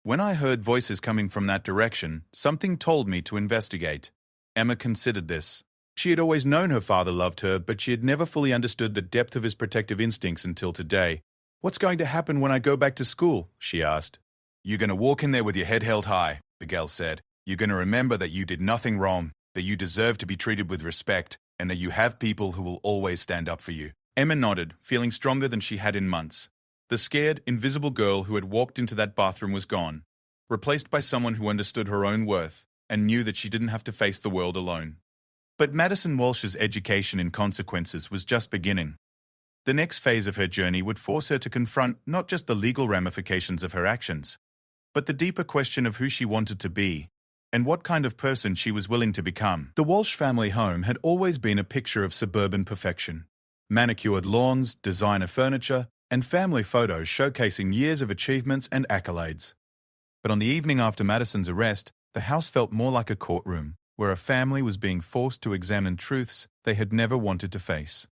When I heard voices coming from that direction, something told me to investigate." Emma considered this. She had always known her father loved her, but she had never fully understood the depth of his protective instincts until today. "What's going to happen when I go back to school?" she asked. "You're going to walk in there with your head held high," Miguel said. "You're going to remember that you did nothing wrong, that you deserve to be treated with respect, and that you have people who will always stand up for you." Emma nodded, feeling stronger than she had in months. The scared, invisible girl who had walked into that bathroom was gone, replaced by someone who understood her own worth and knew that she didn't have to face the world alone. But Madison Walsh's education in consequences was just beginning. The next phase of her journey would force her to confront not just the legal ramifications of her actions, but the deeper question of who she wanted to be and what kind of person she was willing to become. The Walsh family home had always been a picture of suburban perfection. Manicured lawns, designer furniture, and family photos showcasing years of achievements and accolades. But on the evening after Madison's arrest, the house felt more like a courtroom, where a family was being forced to examine truths they had never wanted to face.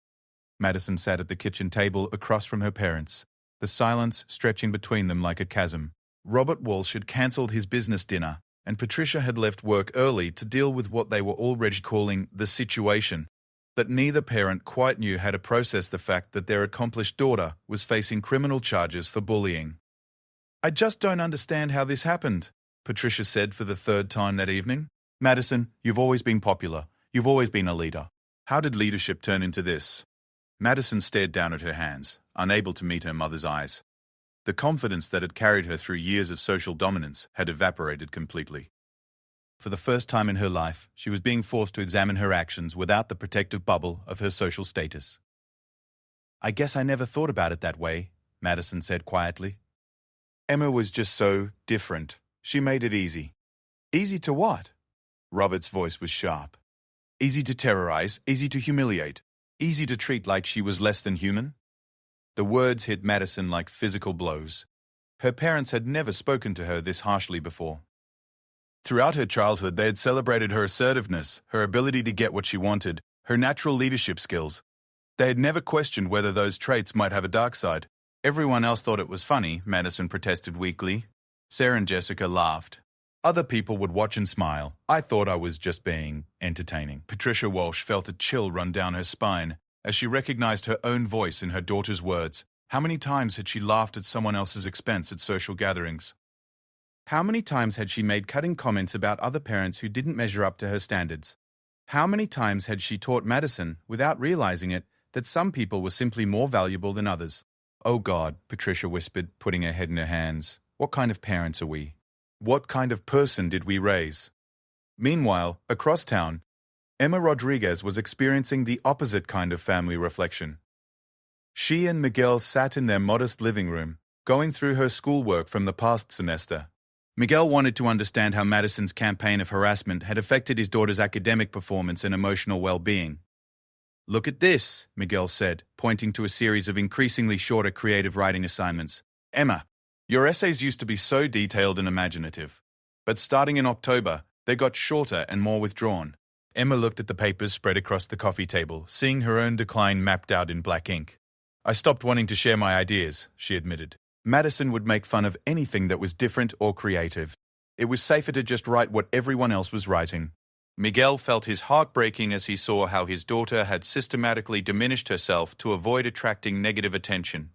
Madison sat at the kitchen table across from her parents, the silence stretching between them like a chasm. Robert Walsh had cancelled his business dinner, and Patricia had left work early to deal with what they were already calling the situation. That neither parent quite knew how to process the fact that their accomplished daughter was facing criminal charges for bullying. "I just don't understand how this happened," Patricia said for the third time that evening. "Madison, you've always been popular. You've always been a leader. How did leadership turn into this?" Madison stared down at her hands, unable to meet her mother's eyes. The confidence that had carried her through years of social dominance had evaporated completely. For the first time in her life, she was being forced to examine her actions without the protective bubble of her social status. "I guess I never thought about it that way," Madison said quietly. "Emma was just so different. She made it easy." "Easy to what?" Robert's voice was sharp. "Easy to terrorize, easy to humiliate, easy to treat like she was less than human." The words hit Madison like physical blows. Her parents had never spoken to her this harshly before. Throughout her childhood, they had celebrated her assertiveness, her ability to get what she wanted, her natural leadership skills. They had never questioned whether those traits might have a dark side. Everyone else thought it was funny, Madison protested weakly. Sarah and Jessica laughed. Other people would watch and smile. I thought I was just being entertaining. Patricia Walsh felt a chill run down her spine as she recognized her own voice in her daughter's words. How many times had she laughed at someone else's expense at social gatherings? How many times had she made cutting comments about other parents who didn't measure up to her standards? How many times had she taught Madison, without realizing it, that some people were simply more valuable than others? "Oh God," Patricia whispered, putting her head in her hands. What kind of parents are we? What kind of person did we raise? Meanwhile, across town, Emma Rodriguez was experiencing the opposite kind of family reflection. She and Miguel sat in their modest living room, going through her schoolwork from the past semester. Miguel wanted to understand how Madison's campaign of harassment had affected his daughter's academic performance and emotional well-being. "Look at this," Miguel said, pointing to a series of increasingly shorter creative writing assignments. "Emma, your essays used to be so detailed and imaginative. But starting in October, they got shorter and more withdrawn." Emma looked at the papers spread across the coffee table, seeing her own decline mapped out in black ink. "I stopped wanting to share my ideas," she admitted. "Madison would make fun of anything that was different or creative. It was safer to just write what everyone else was writing." Miguel felt his heart breaking as he saw how his daughter had systematically diminished herself to avoid attracting negative attention.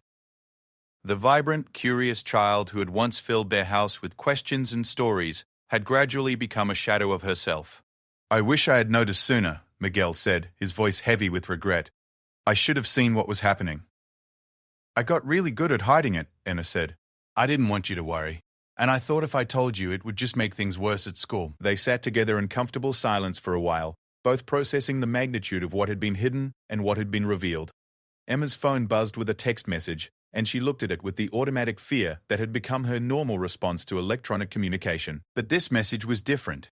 The vibrant, curious child who had once filled their house with questions and stories had gradually become a shadow of herself. "I wish I had noticed sooner," Miguel said, his voice heavy with regret. "I should have seen what was happening." "I got really good at hiding it," Emma said. "I didn't want you to worry. And I thought if I told you, it would just make things worse at school." They sat together in comfortable silence for a while, both processing the magnitude of what had been hidden and what had been revealed. Emma's phone buzzed with a text message, and she looked at it with the automatic fear that had become her normal response to electronic communication. But this message was different.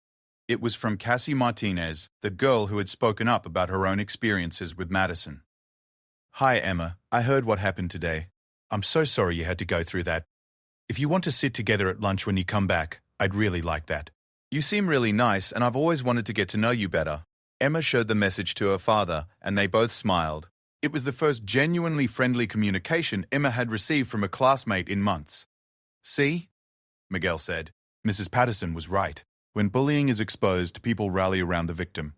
It was from Cassie Martinez, the girl who had spoken up about her own experiences with Madison. "Hi, Emma. I heard what happened today. I'm so sorry you had to go through that. If you want to sit together at lunch when you come back, I'd really like that. You seem really nice, and I've always wanted to get to know you better." Emma showed the message to her father, and they both smiled. It was the first genuinely friendly communication Emma had received from a classmate in months. "See?" Miguel said. "Mrs. Patterson was right. When bullying is exposed, people rally around the victim.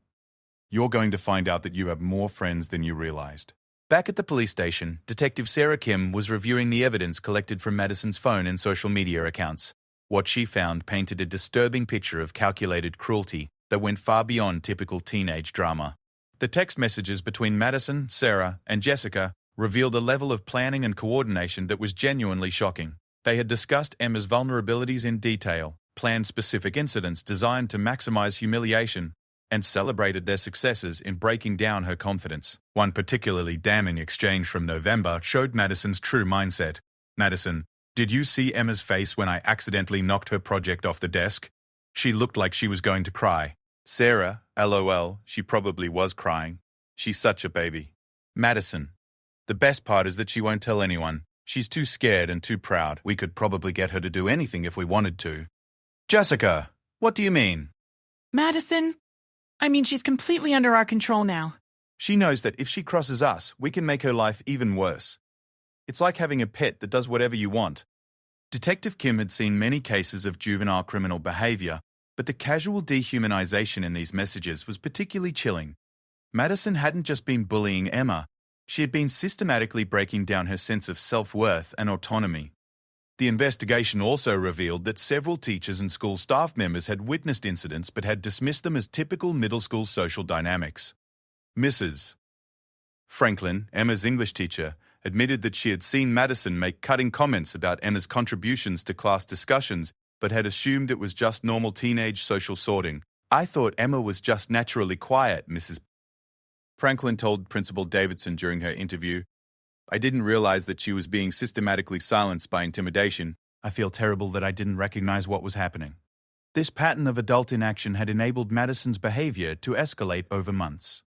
You're going to find out that you have more friends than you realized." Back at the police station, Detective Sarah Kim was reviewing the evidence collected from Madison's phone and social media accounts. What she found painted a disturbing picture of calculated cruelty that went far beyond typical teenage drama. The text messages between Madison, Sarah, and Jessica revealed a level of planning and coordination that was genuinely shocking. They had discussed Emma's vulnerabilities in detail, planned specific incidents designed to maximize humiliation, and celebrated their successes in breaking down her confidence. One particularly damning exchange from November showed Madison's true mindset. "Madison, did you see Emma's face when I accidentally knocked her project off the desk? She looked like she was going to cry." Sarah, LOL, she probably was crying. She's such a baby. Madison, "The best part is that she won't tell anyone. She's too scared and too proud. We could probably get her to do anything if we wanted to." Jessica, what do you mean? Madison? I mean, she's completely under our control now. She knows that if she crosses us, we can make her life even worse. It's like having a pet that does whatever you want. Detective Kim had seen many cases of juvenile criminal behavior, but the casual dehumanization in these messages was particularly chilling. Madison hadn't just been bullying Emma, she had been systematically breaking down her sense of self-worth and autonomy. The investigation also revealed that several teachers and school staff members had witnessed incidents but had dismissed them as typical middle school social dynamics. Mrs. Franklin, Emma's English teacher, admitted that she had seen Madison make cutting comments about Emma's contributions to class discussions but had assumed it was just normal teenage social sorting. "I thought Emma was just naturally quiet," Mrs. Franklin told Principal Davidson during her interview. "I didn't realize that she was being systematically silenced by intimidation. I feel terrible that I didn't recognize what was happening." This pattern of adult inaction had enabled Madison's behavior to escalate over months.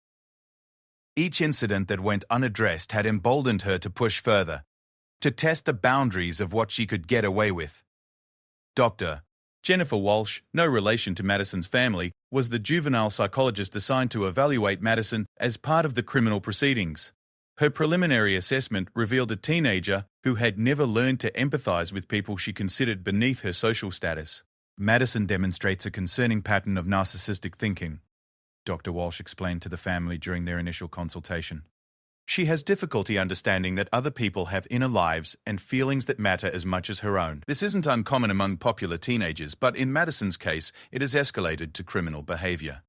Each incident that went unaddressed had emboldened her to push further, to test the boundaries of what she could get away with. Dr. Jennifer Walsh, no relation to Madison's family, was the juvenile psychologist assigned to evaluate Madison as part of the criminal proceedings. Her preliminary assessment revealed a teenager who had never learned to empathize with people she considered beneath her social status. "Madison demonstrates a concerning pattern of narcissistic thinking," Dr. Walsh explained to the family during their initial consultation. "She has difficulty understanding that other people have inner lives and feelings that matter as much as her own. This isn't uncommon among popular teenagers, but in Madison's case, it has escalated to criminal behavior."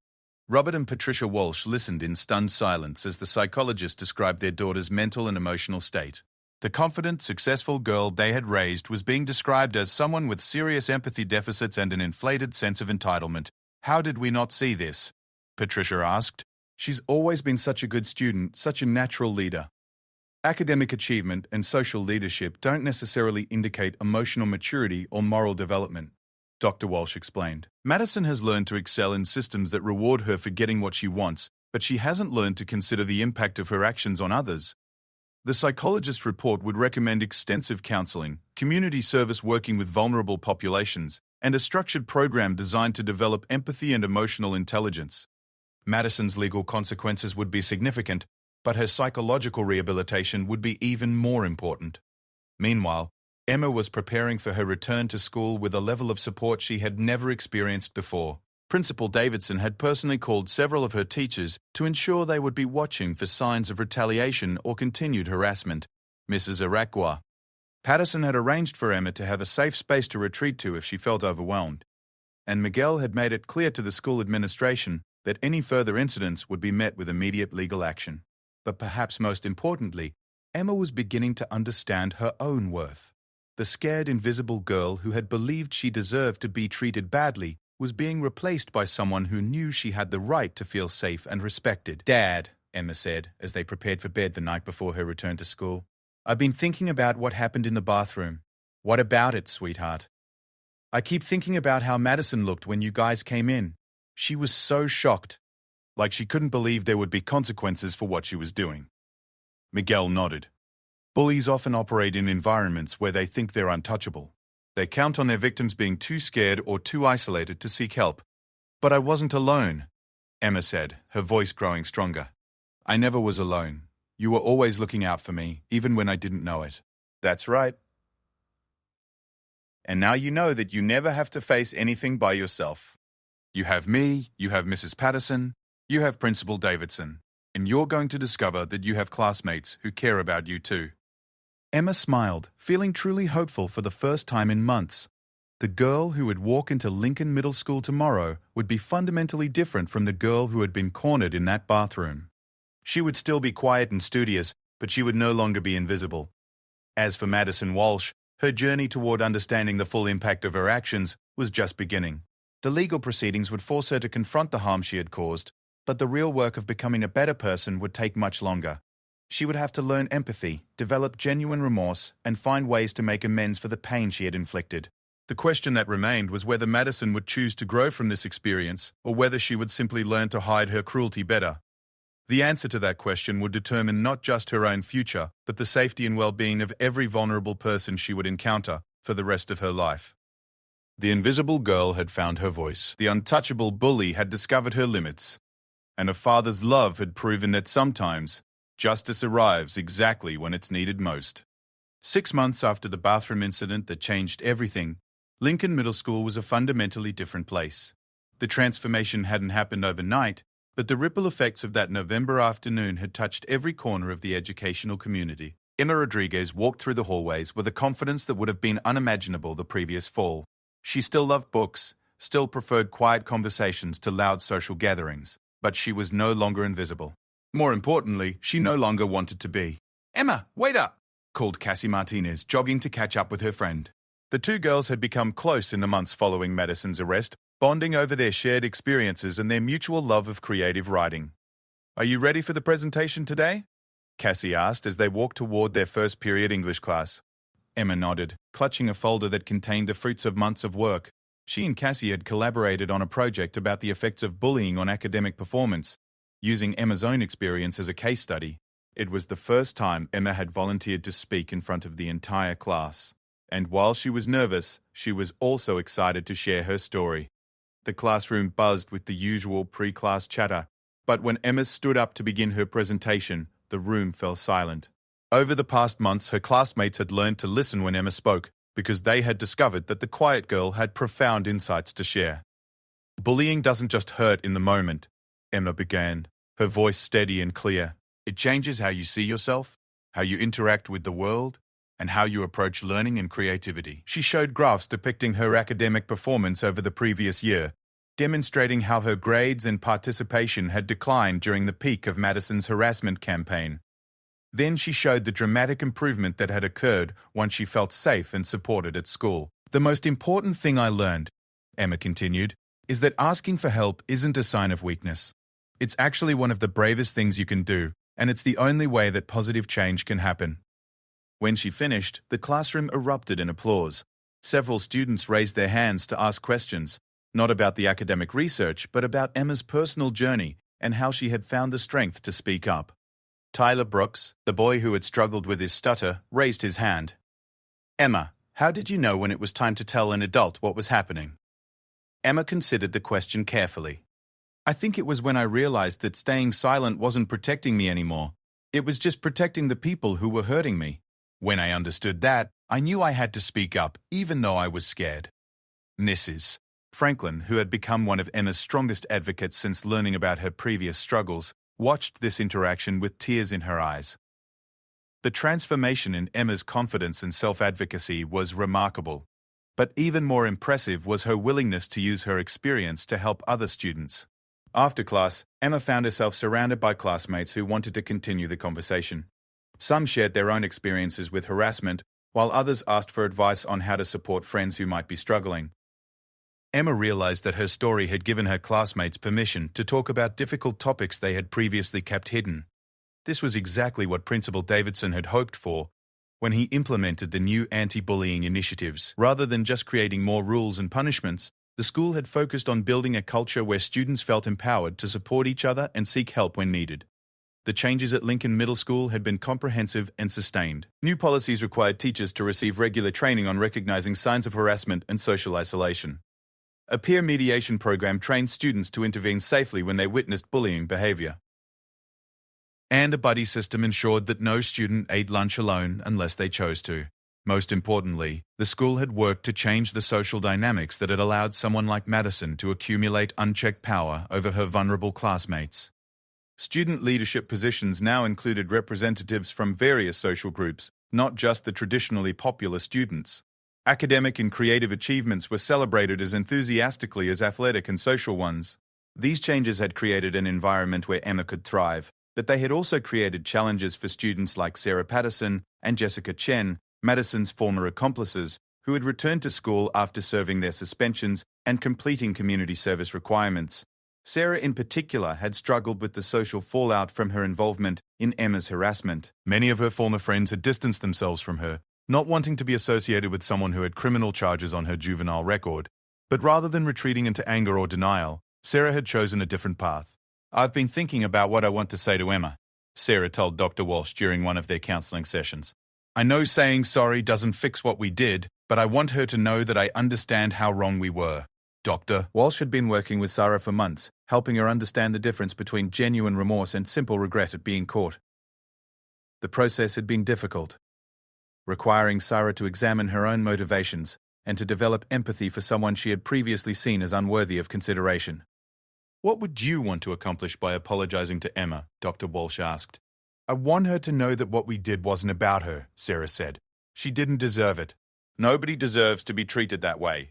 Robert and Patricia Walsh listened in stunned silence as the psychologist described their daughter's mental and emotional state. The confident, successful girl they had raised was being described as someone with serious empathy deficits and an inflated sense of entitlement. How did we not see this? Patricia asked. She's always been such a good student, such a natural leader. Academic achievement and social leadership don't necessarily indicate emotional maturity or moral development, Dr. Walsh explained. Madison has learned to excel in systems that reward her for getting what she wants, but she hasn't learned to consider the impact of her actions on others. The psychologist's report would recommend extensive counseling, community service working with vulnerable populations, and a structured program designed to develop empathy and emotional intelligence. Madison's legal consequences would be significant, but her psychological rehabilitation would be even more important. Meanwhile, Emma was preparing for her return to school with a level of support she had never experienced before. Principal Davidson had personally called several of her teachers to ensure they would be watching for signs of retaliation or continued harassment. Mrs. Arakwa. Patterson had arranged for Emma to have a safe space to retreat to if she felt overwhelmed, and Miguel had made it clear to the school administration that any further incidents would be met with immediate legal action. But perhaps most importantly, Emma was beginning to understand her own worth. The scared, invisible girl who had believed she deserved to be treated badly was being replaced by someone who knew she had the right to feel safe and respected. "Dad," Emma said, as they prepared for bed the night before her return to school, "I've been thinking about what happened in the bathroom." "What about it, sweetheart?" "I keep thinking about how Madison looked when you guys came in. She was so shocked, like she couldn't believe there would be consequences for what she was doing." Miguel nodded. Bullies often operate in environments where they think they're untouchable. They count on their victims being too scared or too isolated to seek help. "But I wasn't alone," Emma said, her voice growing stronger. "I never was alone. You were always looking out for me, even when I didn't know it." "That's right. And now you know that you never have to face anything by yourself. You have me, you have Mrs. Patterson, you have Principal Davidson, and you're going to discover that you have classmates who care about you too." Emma smiled, feeling truly hopeful for the first time in months. The girl who would walk into Lincoln Middle School tomorrow would be fundamentally different from the girl who had been cornered in that bathroom. She would still be quiet and studious, but she would no longer be invisible. As for Madison Walsh, her journey toward understanding the full impact of her actions was just beginning. The legal proceedings would force her to confront the harm she had caused, but the real work of becoming a better person would take much longer. She would have to learn empathy, develop genuine remorse, and find ways to make amends for the pain she had inflicted. The question that remained was whether Madison would choose to grow from this experience or whether she would simply learn to hide her cruelty better. The answer to that question would determine not just her own future, but the safety and well-being of every vulnerable person she would encounter for the rest of her life. The invisible girl had found her voice. The untouchable bully had discovered her limits. And a father's love had proven that sometimes justice arrives exactly when it's needed most. 6 months after the bathroom incident that changed everything, Lincoln Middle School was a fundamentally different place. The transformation hadn't happened overnight, but the ripple effects of that November afternoon had touched every corner of the educational community. Emma Rodriguez walked through the hallways with a confidence that would have been unimaginable the previous fall. She still loved books, still preferred quiet conversations to loud social gatherings, but she was no longer invisible. More importantly, she no longer wanted to be. "Emma, wait up!" called Cassie Martinez, jogging to catch up with her friend. The two girls had become close in the months following Madison's arrest, bonding over their shared experiences and their mutual love of creative writing. "Are you ready for the presentation today?" Cassie asked as they walked toward their first period English class. Emma nodded, clutching a folder that contained the fruits of months of work. She and Cassie had collaborated on a project about the effects of bullying on academic performance, using Emma's own experience as a case study. It was the first time Emma had volunteered to speak in front of the entire class. And while she was nervous, she was also excited to share her story. The classroom buzzed with the usual pre-class chatter, but when Emma stood up to begin her presentation, the room fell silent. Over the past months, her classmates had learned to listen when Emma spoke, because they had discovered that the quiet girl had profound insights to share. "Bullying doesn't just hurt in the moment," Emma began, her voice steady and clear. "It changes how you see yourself, how you interact with the world, and how you approach learning and creativity." She showed graphs depicting her academic performance over the previous year, demonstrating how her grades and participation had declined during the peak of Madison's harassment campaign. Then she showed the dramatic improvement that had occurred once she felt safe and supported at school. The most important thing I learned, Emma continued, is that asking for help isn't a sign of weakness. It's actually one of the bravest things you can do, and it's the only way that positive change can happen. When she finished, the classroom erupted in applause. Several students raised their hands to ask questions, not about the academic research, but about Emma's personal journey and how she had found the strength to speak up. Tyler Brooks, the boy who had struggled with his stutter, raised his hand. Emma, how did you know when it was time to tell an adult what was happening? Emma considered the question carefully. I think it was when I realized that staying silent wasn't protecting me anymore. It was just protecting the people who were hurting me. When I understood that, I knew I had to speak up, even though I was scared. Mrs. Franklin, who had become one of Emma's strongest advocates since learning about her previous struggles, watched this interaction with tears in her eyes. The transformation in Emma's confidence and self-advocacy was remarkable, but even more impressive was her willingness to use her experience to help other students. After class, Emma found herself surrounded by classmates who wanted to continue the conversation. Some shared their own experiences with harassment, while others asked for advice on how to support friends who might be struggling. Emma realized that her story had given her classmates permission to talk about difficult topics they had previously kept hidden. This was exactly what Principal Davidson had hoped for when he implemented the new anti-bullying initiatives. Rather than just creating more rules and punishments, the school had focused on building a culture where students felt empowered to support each other and seek help when needed. The changes at Lincoln Middle School had been comprehensive and sustained. New policies required teachers to receive regular training on recognizing signs of harassment and social isolation. A peer mediation program trained students to intervene safely when they witnessed bullying behavior. And a buddy system ensured that no student ate lunch alone unless they chose to. Most importantly, the school had worked to change the social dynamics that had allowed someone like Madison to accumulate unchecked power over her vulnerable classmates. Student leadership positions now included representatives from various social groups, not just the traditionally popular students. Academic and creative achievements were celebrated as enthusiastically as athletic and social ones. These changes had created an environment where Emma could thrive, but they had also created challenges for students like Sarah Patterson and Jessica Chen, Madison's former accomplices, who had returned to school after serving their suspensions and completing community service requirements. Sarah in particular had struggled with the social fallout from her involvement in Emma's harassment. Many of her former friends had distanced themselves from her, not wanting to be associated with someone who had criminal charges on her juvenile record. But rather than retreating into anger or denial, Sarah had chosen a different path. I've been thinking about what I want to say to Emma, Sarah told Dr. Walsh during one of their counseling sessions. I know saying sorry doesn't fix what we did, but I want her to know that I understand how wrong we were. Dr. Walsh had been working with Sarah for months, helping her understand the difference between genuine remorse and simple regret at being caught. The process had been difficult, requiring Sarah to examine her own motivations and to develop empathy for someone she had previously seen as unworthy of consideration. What would you want to accomplish by apologizing to Emma? Dr. Walsh asked. I want her to know that what we did wasn't about her, Sarah said. She didn't deserve it. Nobody deserves to be treated that way.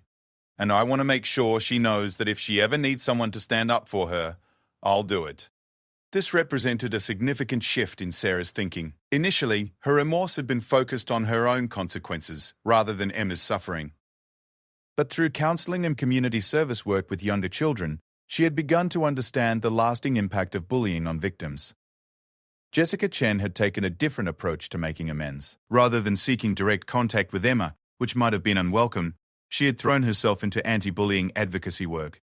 And I want to make sure she knows that if she ever needs someone to stand up for her, I'll do it. This represented a significant shift in Sarah's thinking. Initially, her remorse had been focused on her own consequences rather than Emma's suffering. But through counseling and community service work with younger children, she had begun to understand the lasting impact of bullying on victims. Jessica Chen had taken a different approach to making amends. Rather than seeking direct contact with Emma, which might have been unwelcome, she had thrown herself into anti-bullying advocacy work.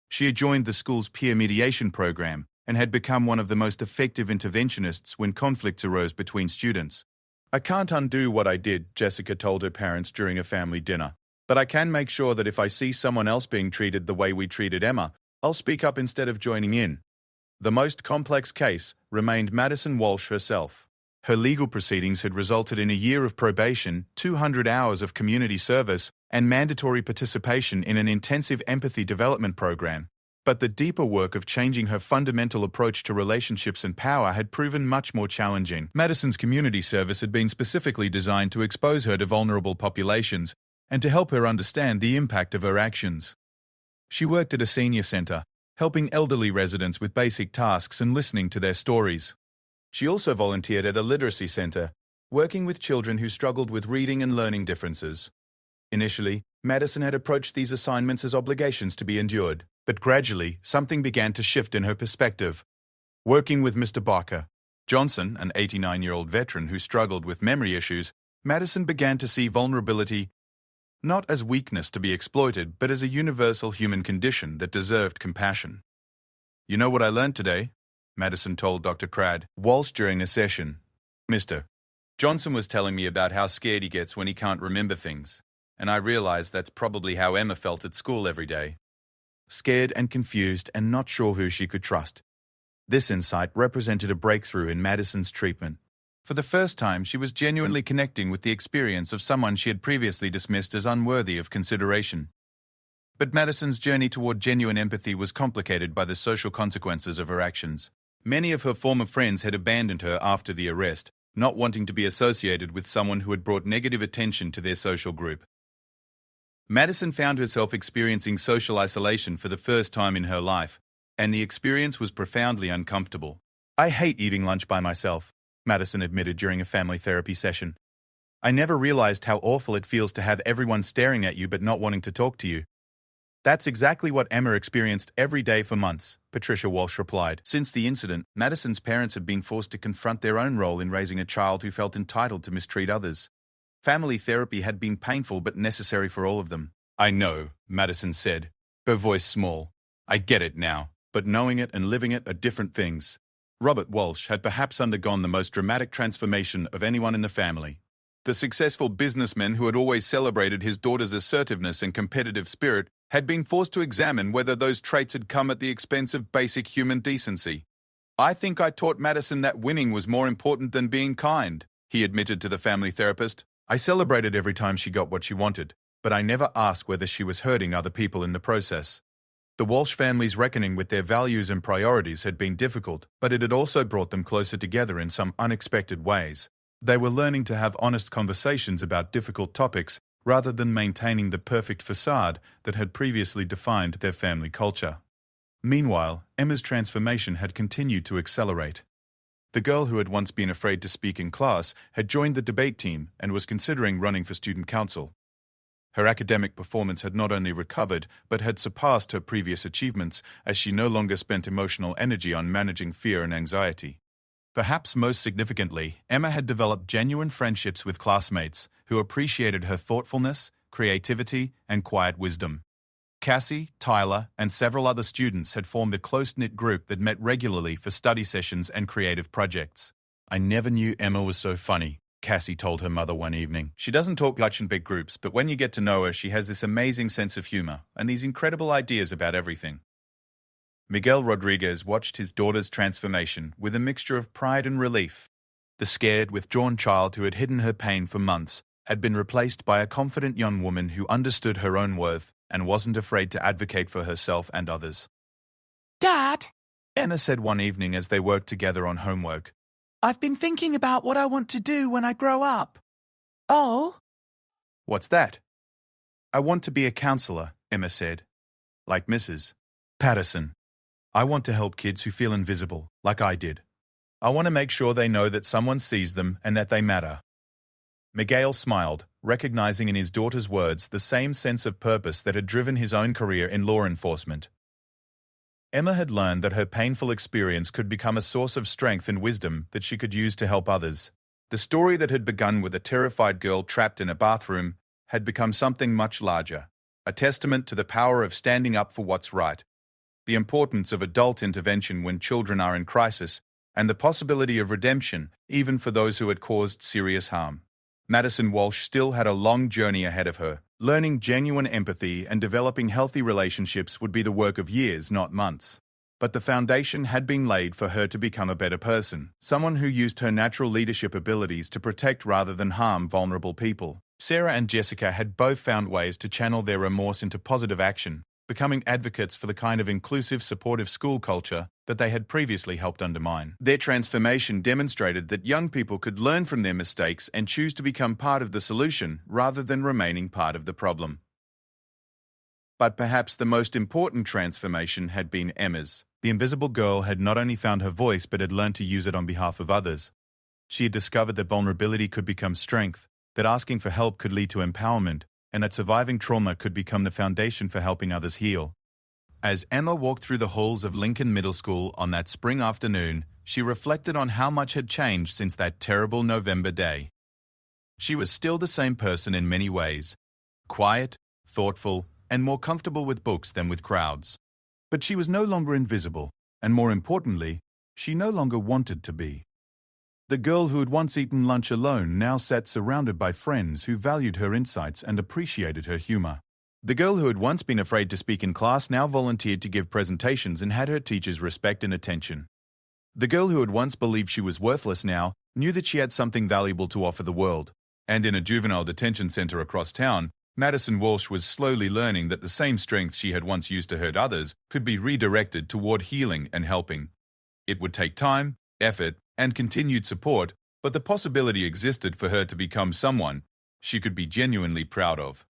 She had joined the school's peer mediation program and had become one of the most effective interventionists when conflicts arose between students. I can't undo what I did, Jessica told her parents during a family dinner, but I can make sure that if I see someone else being treated the way we treated Emma, I'll speak up instead of joining in. The most complex case remained Madison Walsh herself. Her legal proceedings had resulted in a year of probation, 200 hours of community service, and mandatory participation in an intensive empathy development program. But the deeper work of changing her fundamental approach to relationships and power had proven much more challenging. Madison's community service had been specifically designed to expose her to vulnerable populations and to help her understand the impact of her actions. She worked at a senior center, helping elderly residents with basic tasks and listening to their stories. She also volunteered at a literacy center, working with children who struggled with reading and learning differences. Initially, Madison had approached these assignments as obligations to be endured, but gradually, something began to shift in her perspective. Working with Mr. Barker Johnson, an 89-year-old veteran who struggled with memory issues, Madison began to see vulnerability not as weakness to be exploited, but as a universal human condition that deserved compassion. "You know what I learned today?" Madison told Dr. Crad Walsh during a session. "Mr. Johnson was telling me about how scared he gets when he can't remember things, and I realized that's probably how Emma felt at school every day. Scared and confused and not sure who she could trust." This insight represented a breakthrough in Madison's treatment. For the first time, she was genuinely connecting with the experience of someone she had previously dismissed as unworthy of consideration. But Madison's journey toward genuine empathy was complicated by the social consequences of her actions. Many of her former friends had abandoned her after the arrest, not wanting to be associated with someone who had brought negative attention to their social group. Madison found herself experiencing social isolation for the first time in her life, and the experience was profoundly uncomfortable. "I hate eating lunch by myself," Madison admitted during a family therapy session. "I never realized how awful it feels to have everyone staring at you but not wanting to talk to you." "That's exactly what Emma experienced every day for months," Patricia Walsh replied. Since the incident, Madison's parents had been forced to confront their own role in raising a child who felt entitled to mistreat others. Family therapy had been painful but necessary for all of them. "I know," Madison said, her voice small. "I get it now, but knowing it and living it are different things." Robert Walsh had perhaps undergone the most dramatic transformation of anyone in the family. The successful businessman who had always celebrated his daughter's assertiveness and competitive spirit had been forced to examine whether those traits had come at the expense of basic human decency. "I think I taught Madison that winning was more important than being kind," he admitted to the family therapist. "I celebrated every time she got what she wanted, but I never asked whether she was hurting other people in the process." The Walsh family's reckoning with their values and priorities had been difficult, but it had also brought them closer together in some unexpected ways. They were learning to have honest conversations about difficult topics rather than maintaining the perfect facade that had previously defined their family culture. Meanwhile, Emma's transformation had continued to accelerate. The girl who had once been afraid to speak in class had joined the debate team and was considering running for student council. Her academic performance had not only recovered, but had surpassed her previous achievements as she no longer spent emotional energy on managing fear and anxiety. Perhaps most significantly, Emma had developed genuine friendships with classmates who appreciated her thoughtfulness, creativity, and quiet wisdom. Cassie, Tyler, and several other students had formed a close-knit group that met regularly for study sessions and creative projects. "I never knew Emma was so funny," Cassie told her mother one evening. "She doesn't talk much in big groups, but when you get to know her, she has this amazing sense of humor and these incredible ideas about everything." Miguel Rodriguez watched his daughter's transformation with a mixture of pride and relief. The scared, withdrawn child who had hidden her pain for months had been replaced by a confident young woman who understood her own worth and wasn't afraid to advocate for herself and others. Dad, Anna said one evening as they worked together on homework. I've been thinking about what I want to do when I grow up. Oh? "What's that?" "I want to be a counselor," Emma said. "Like Mrs. Patterson. I want to help kids who feel invisible, like I did. I want to make sure they know that someone sees them and that they matter." Miguel smiled, recognizing in his daughter's words the same sense of purpose that had driven his own career in law enforcement. Emma had learned that her painful experience could become a source of strength and wisdom that she could use to help others. The story that had begun with a terrified girl trapped in a bathroom had become something much larger, a testament to the power of standing up for what's right, the importance of adult intervention when children are in crisis, and the possibility of redemption even for those who had caused serious harm. Madison Walsh still had a long journey ahead of her. Learning genuine empathy and developing healthy relationships would be the work of years, not months. But the foundation had been laid for her to become a better person, someone who used her natural leadership abilities to protect rather than harm vulnerable people. Sarah and Jessica had both found ways to channel their remorse into positive action, becoming advocates for the kind of inclusive, supportive school culture that they had previously helped undermine. Their transformation demonstrated that young people could learn from their mistakes and choose to become part of the solution rather than remaining part of the problem. But perhaps the most important transformation had been Emma's. The invisible girl had not only found her voice but had learned to use it on behalf of others. She had discovered that vulnerability could become strength, that asking for help could lead to empowerment, and that surviving trauma could become the foundation for helping others heal. As Emma walked through the halls of Lincoln Middle School on that spring afternoon, she reflected on how much had changed since that terrible November day. She was still the same person in many ways, quiet, thoughtful, and more comfortable with books than with crowds. But she was no longer invisible, and more importantly, she no longer wanted to be. The girl who had once eaten lunch alone now sat surrounded by friends who valued her insights and appreciated her humor. The girl who had once been afraid to speak in class now volunteered to give presentations and had her teachers' respect and attention. The girl who had once believed she was worthless now knew that she had something valuable to offer the world. And in a juvenile detention center across town, Madison Walsh was slowly learning that the same strength she had once used to hurt others could be redirected toward healing and helping. It would take time, effort, and continued support, but the possibility existed for her to become someone she could be genuinely proud of.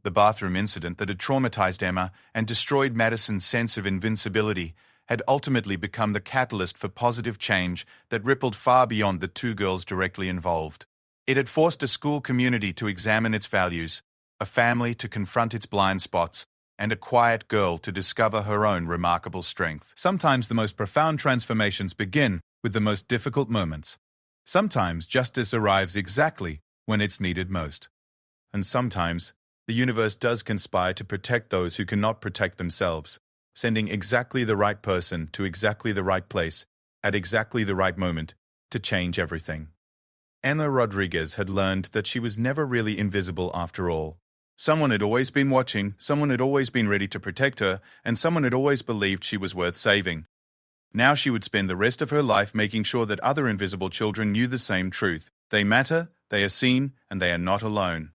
The bathroom incident that had traumatized Emma and destroyed Madison's sense of invincibility had ultimately become the catalyst for positive change that rippled far beyond the two girls directly involved. It had forced a school community to examine its values, a family to confront its blind spots, and a quiet girl to discover her own remarkable strength. Sometimes the most profound transformations begin with the most difficult moments. Sometimes justice arrives exactly when it's needed most. And sometimes the universe does conspire to protect those who cannot protect themselves, sending exactly the right person to exactly the right place at exactly the right moment to change everything. Emma Rodriguez had learned that she was never really invisible after all. Someone had always been watching, someone had always been ready to protect her, and someone had always believed she was worth saving. Now she would spend the rest of her life making sure that other invisible children knew the same truth. They matter, they are seen, and they are not alone.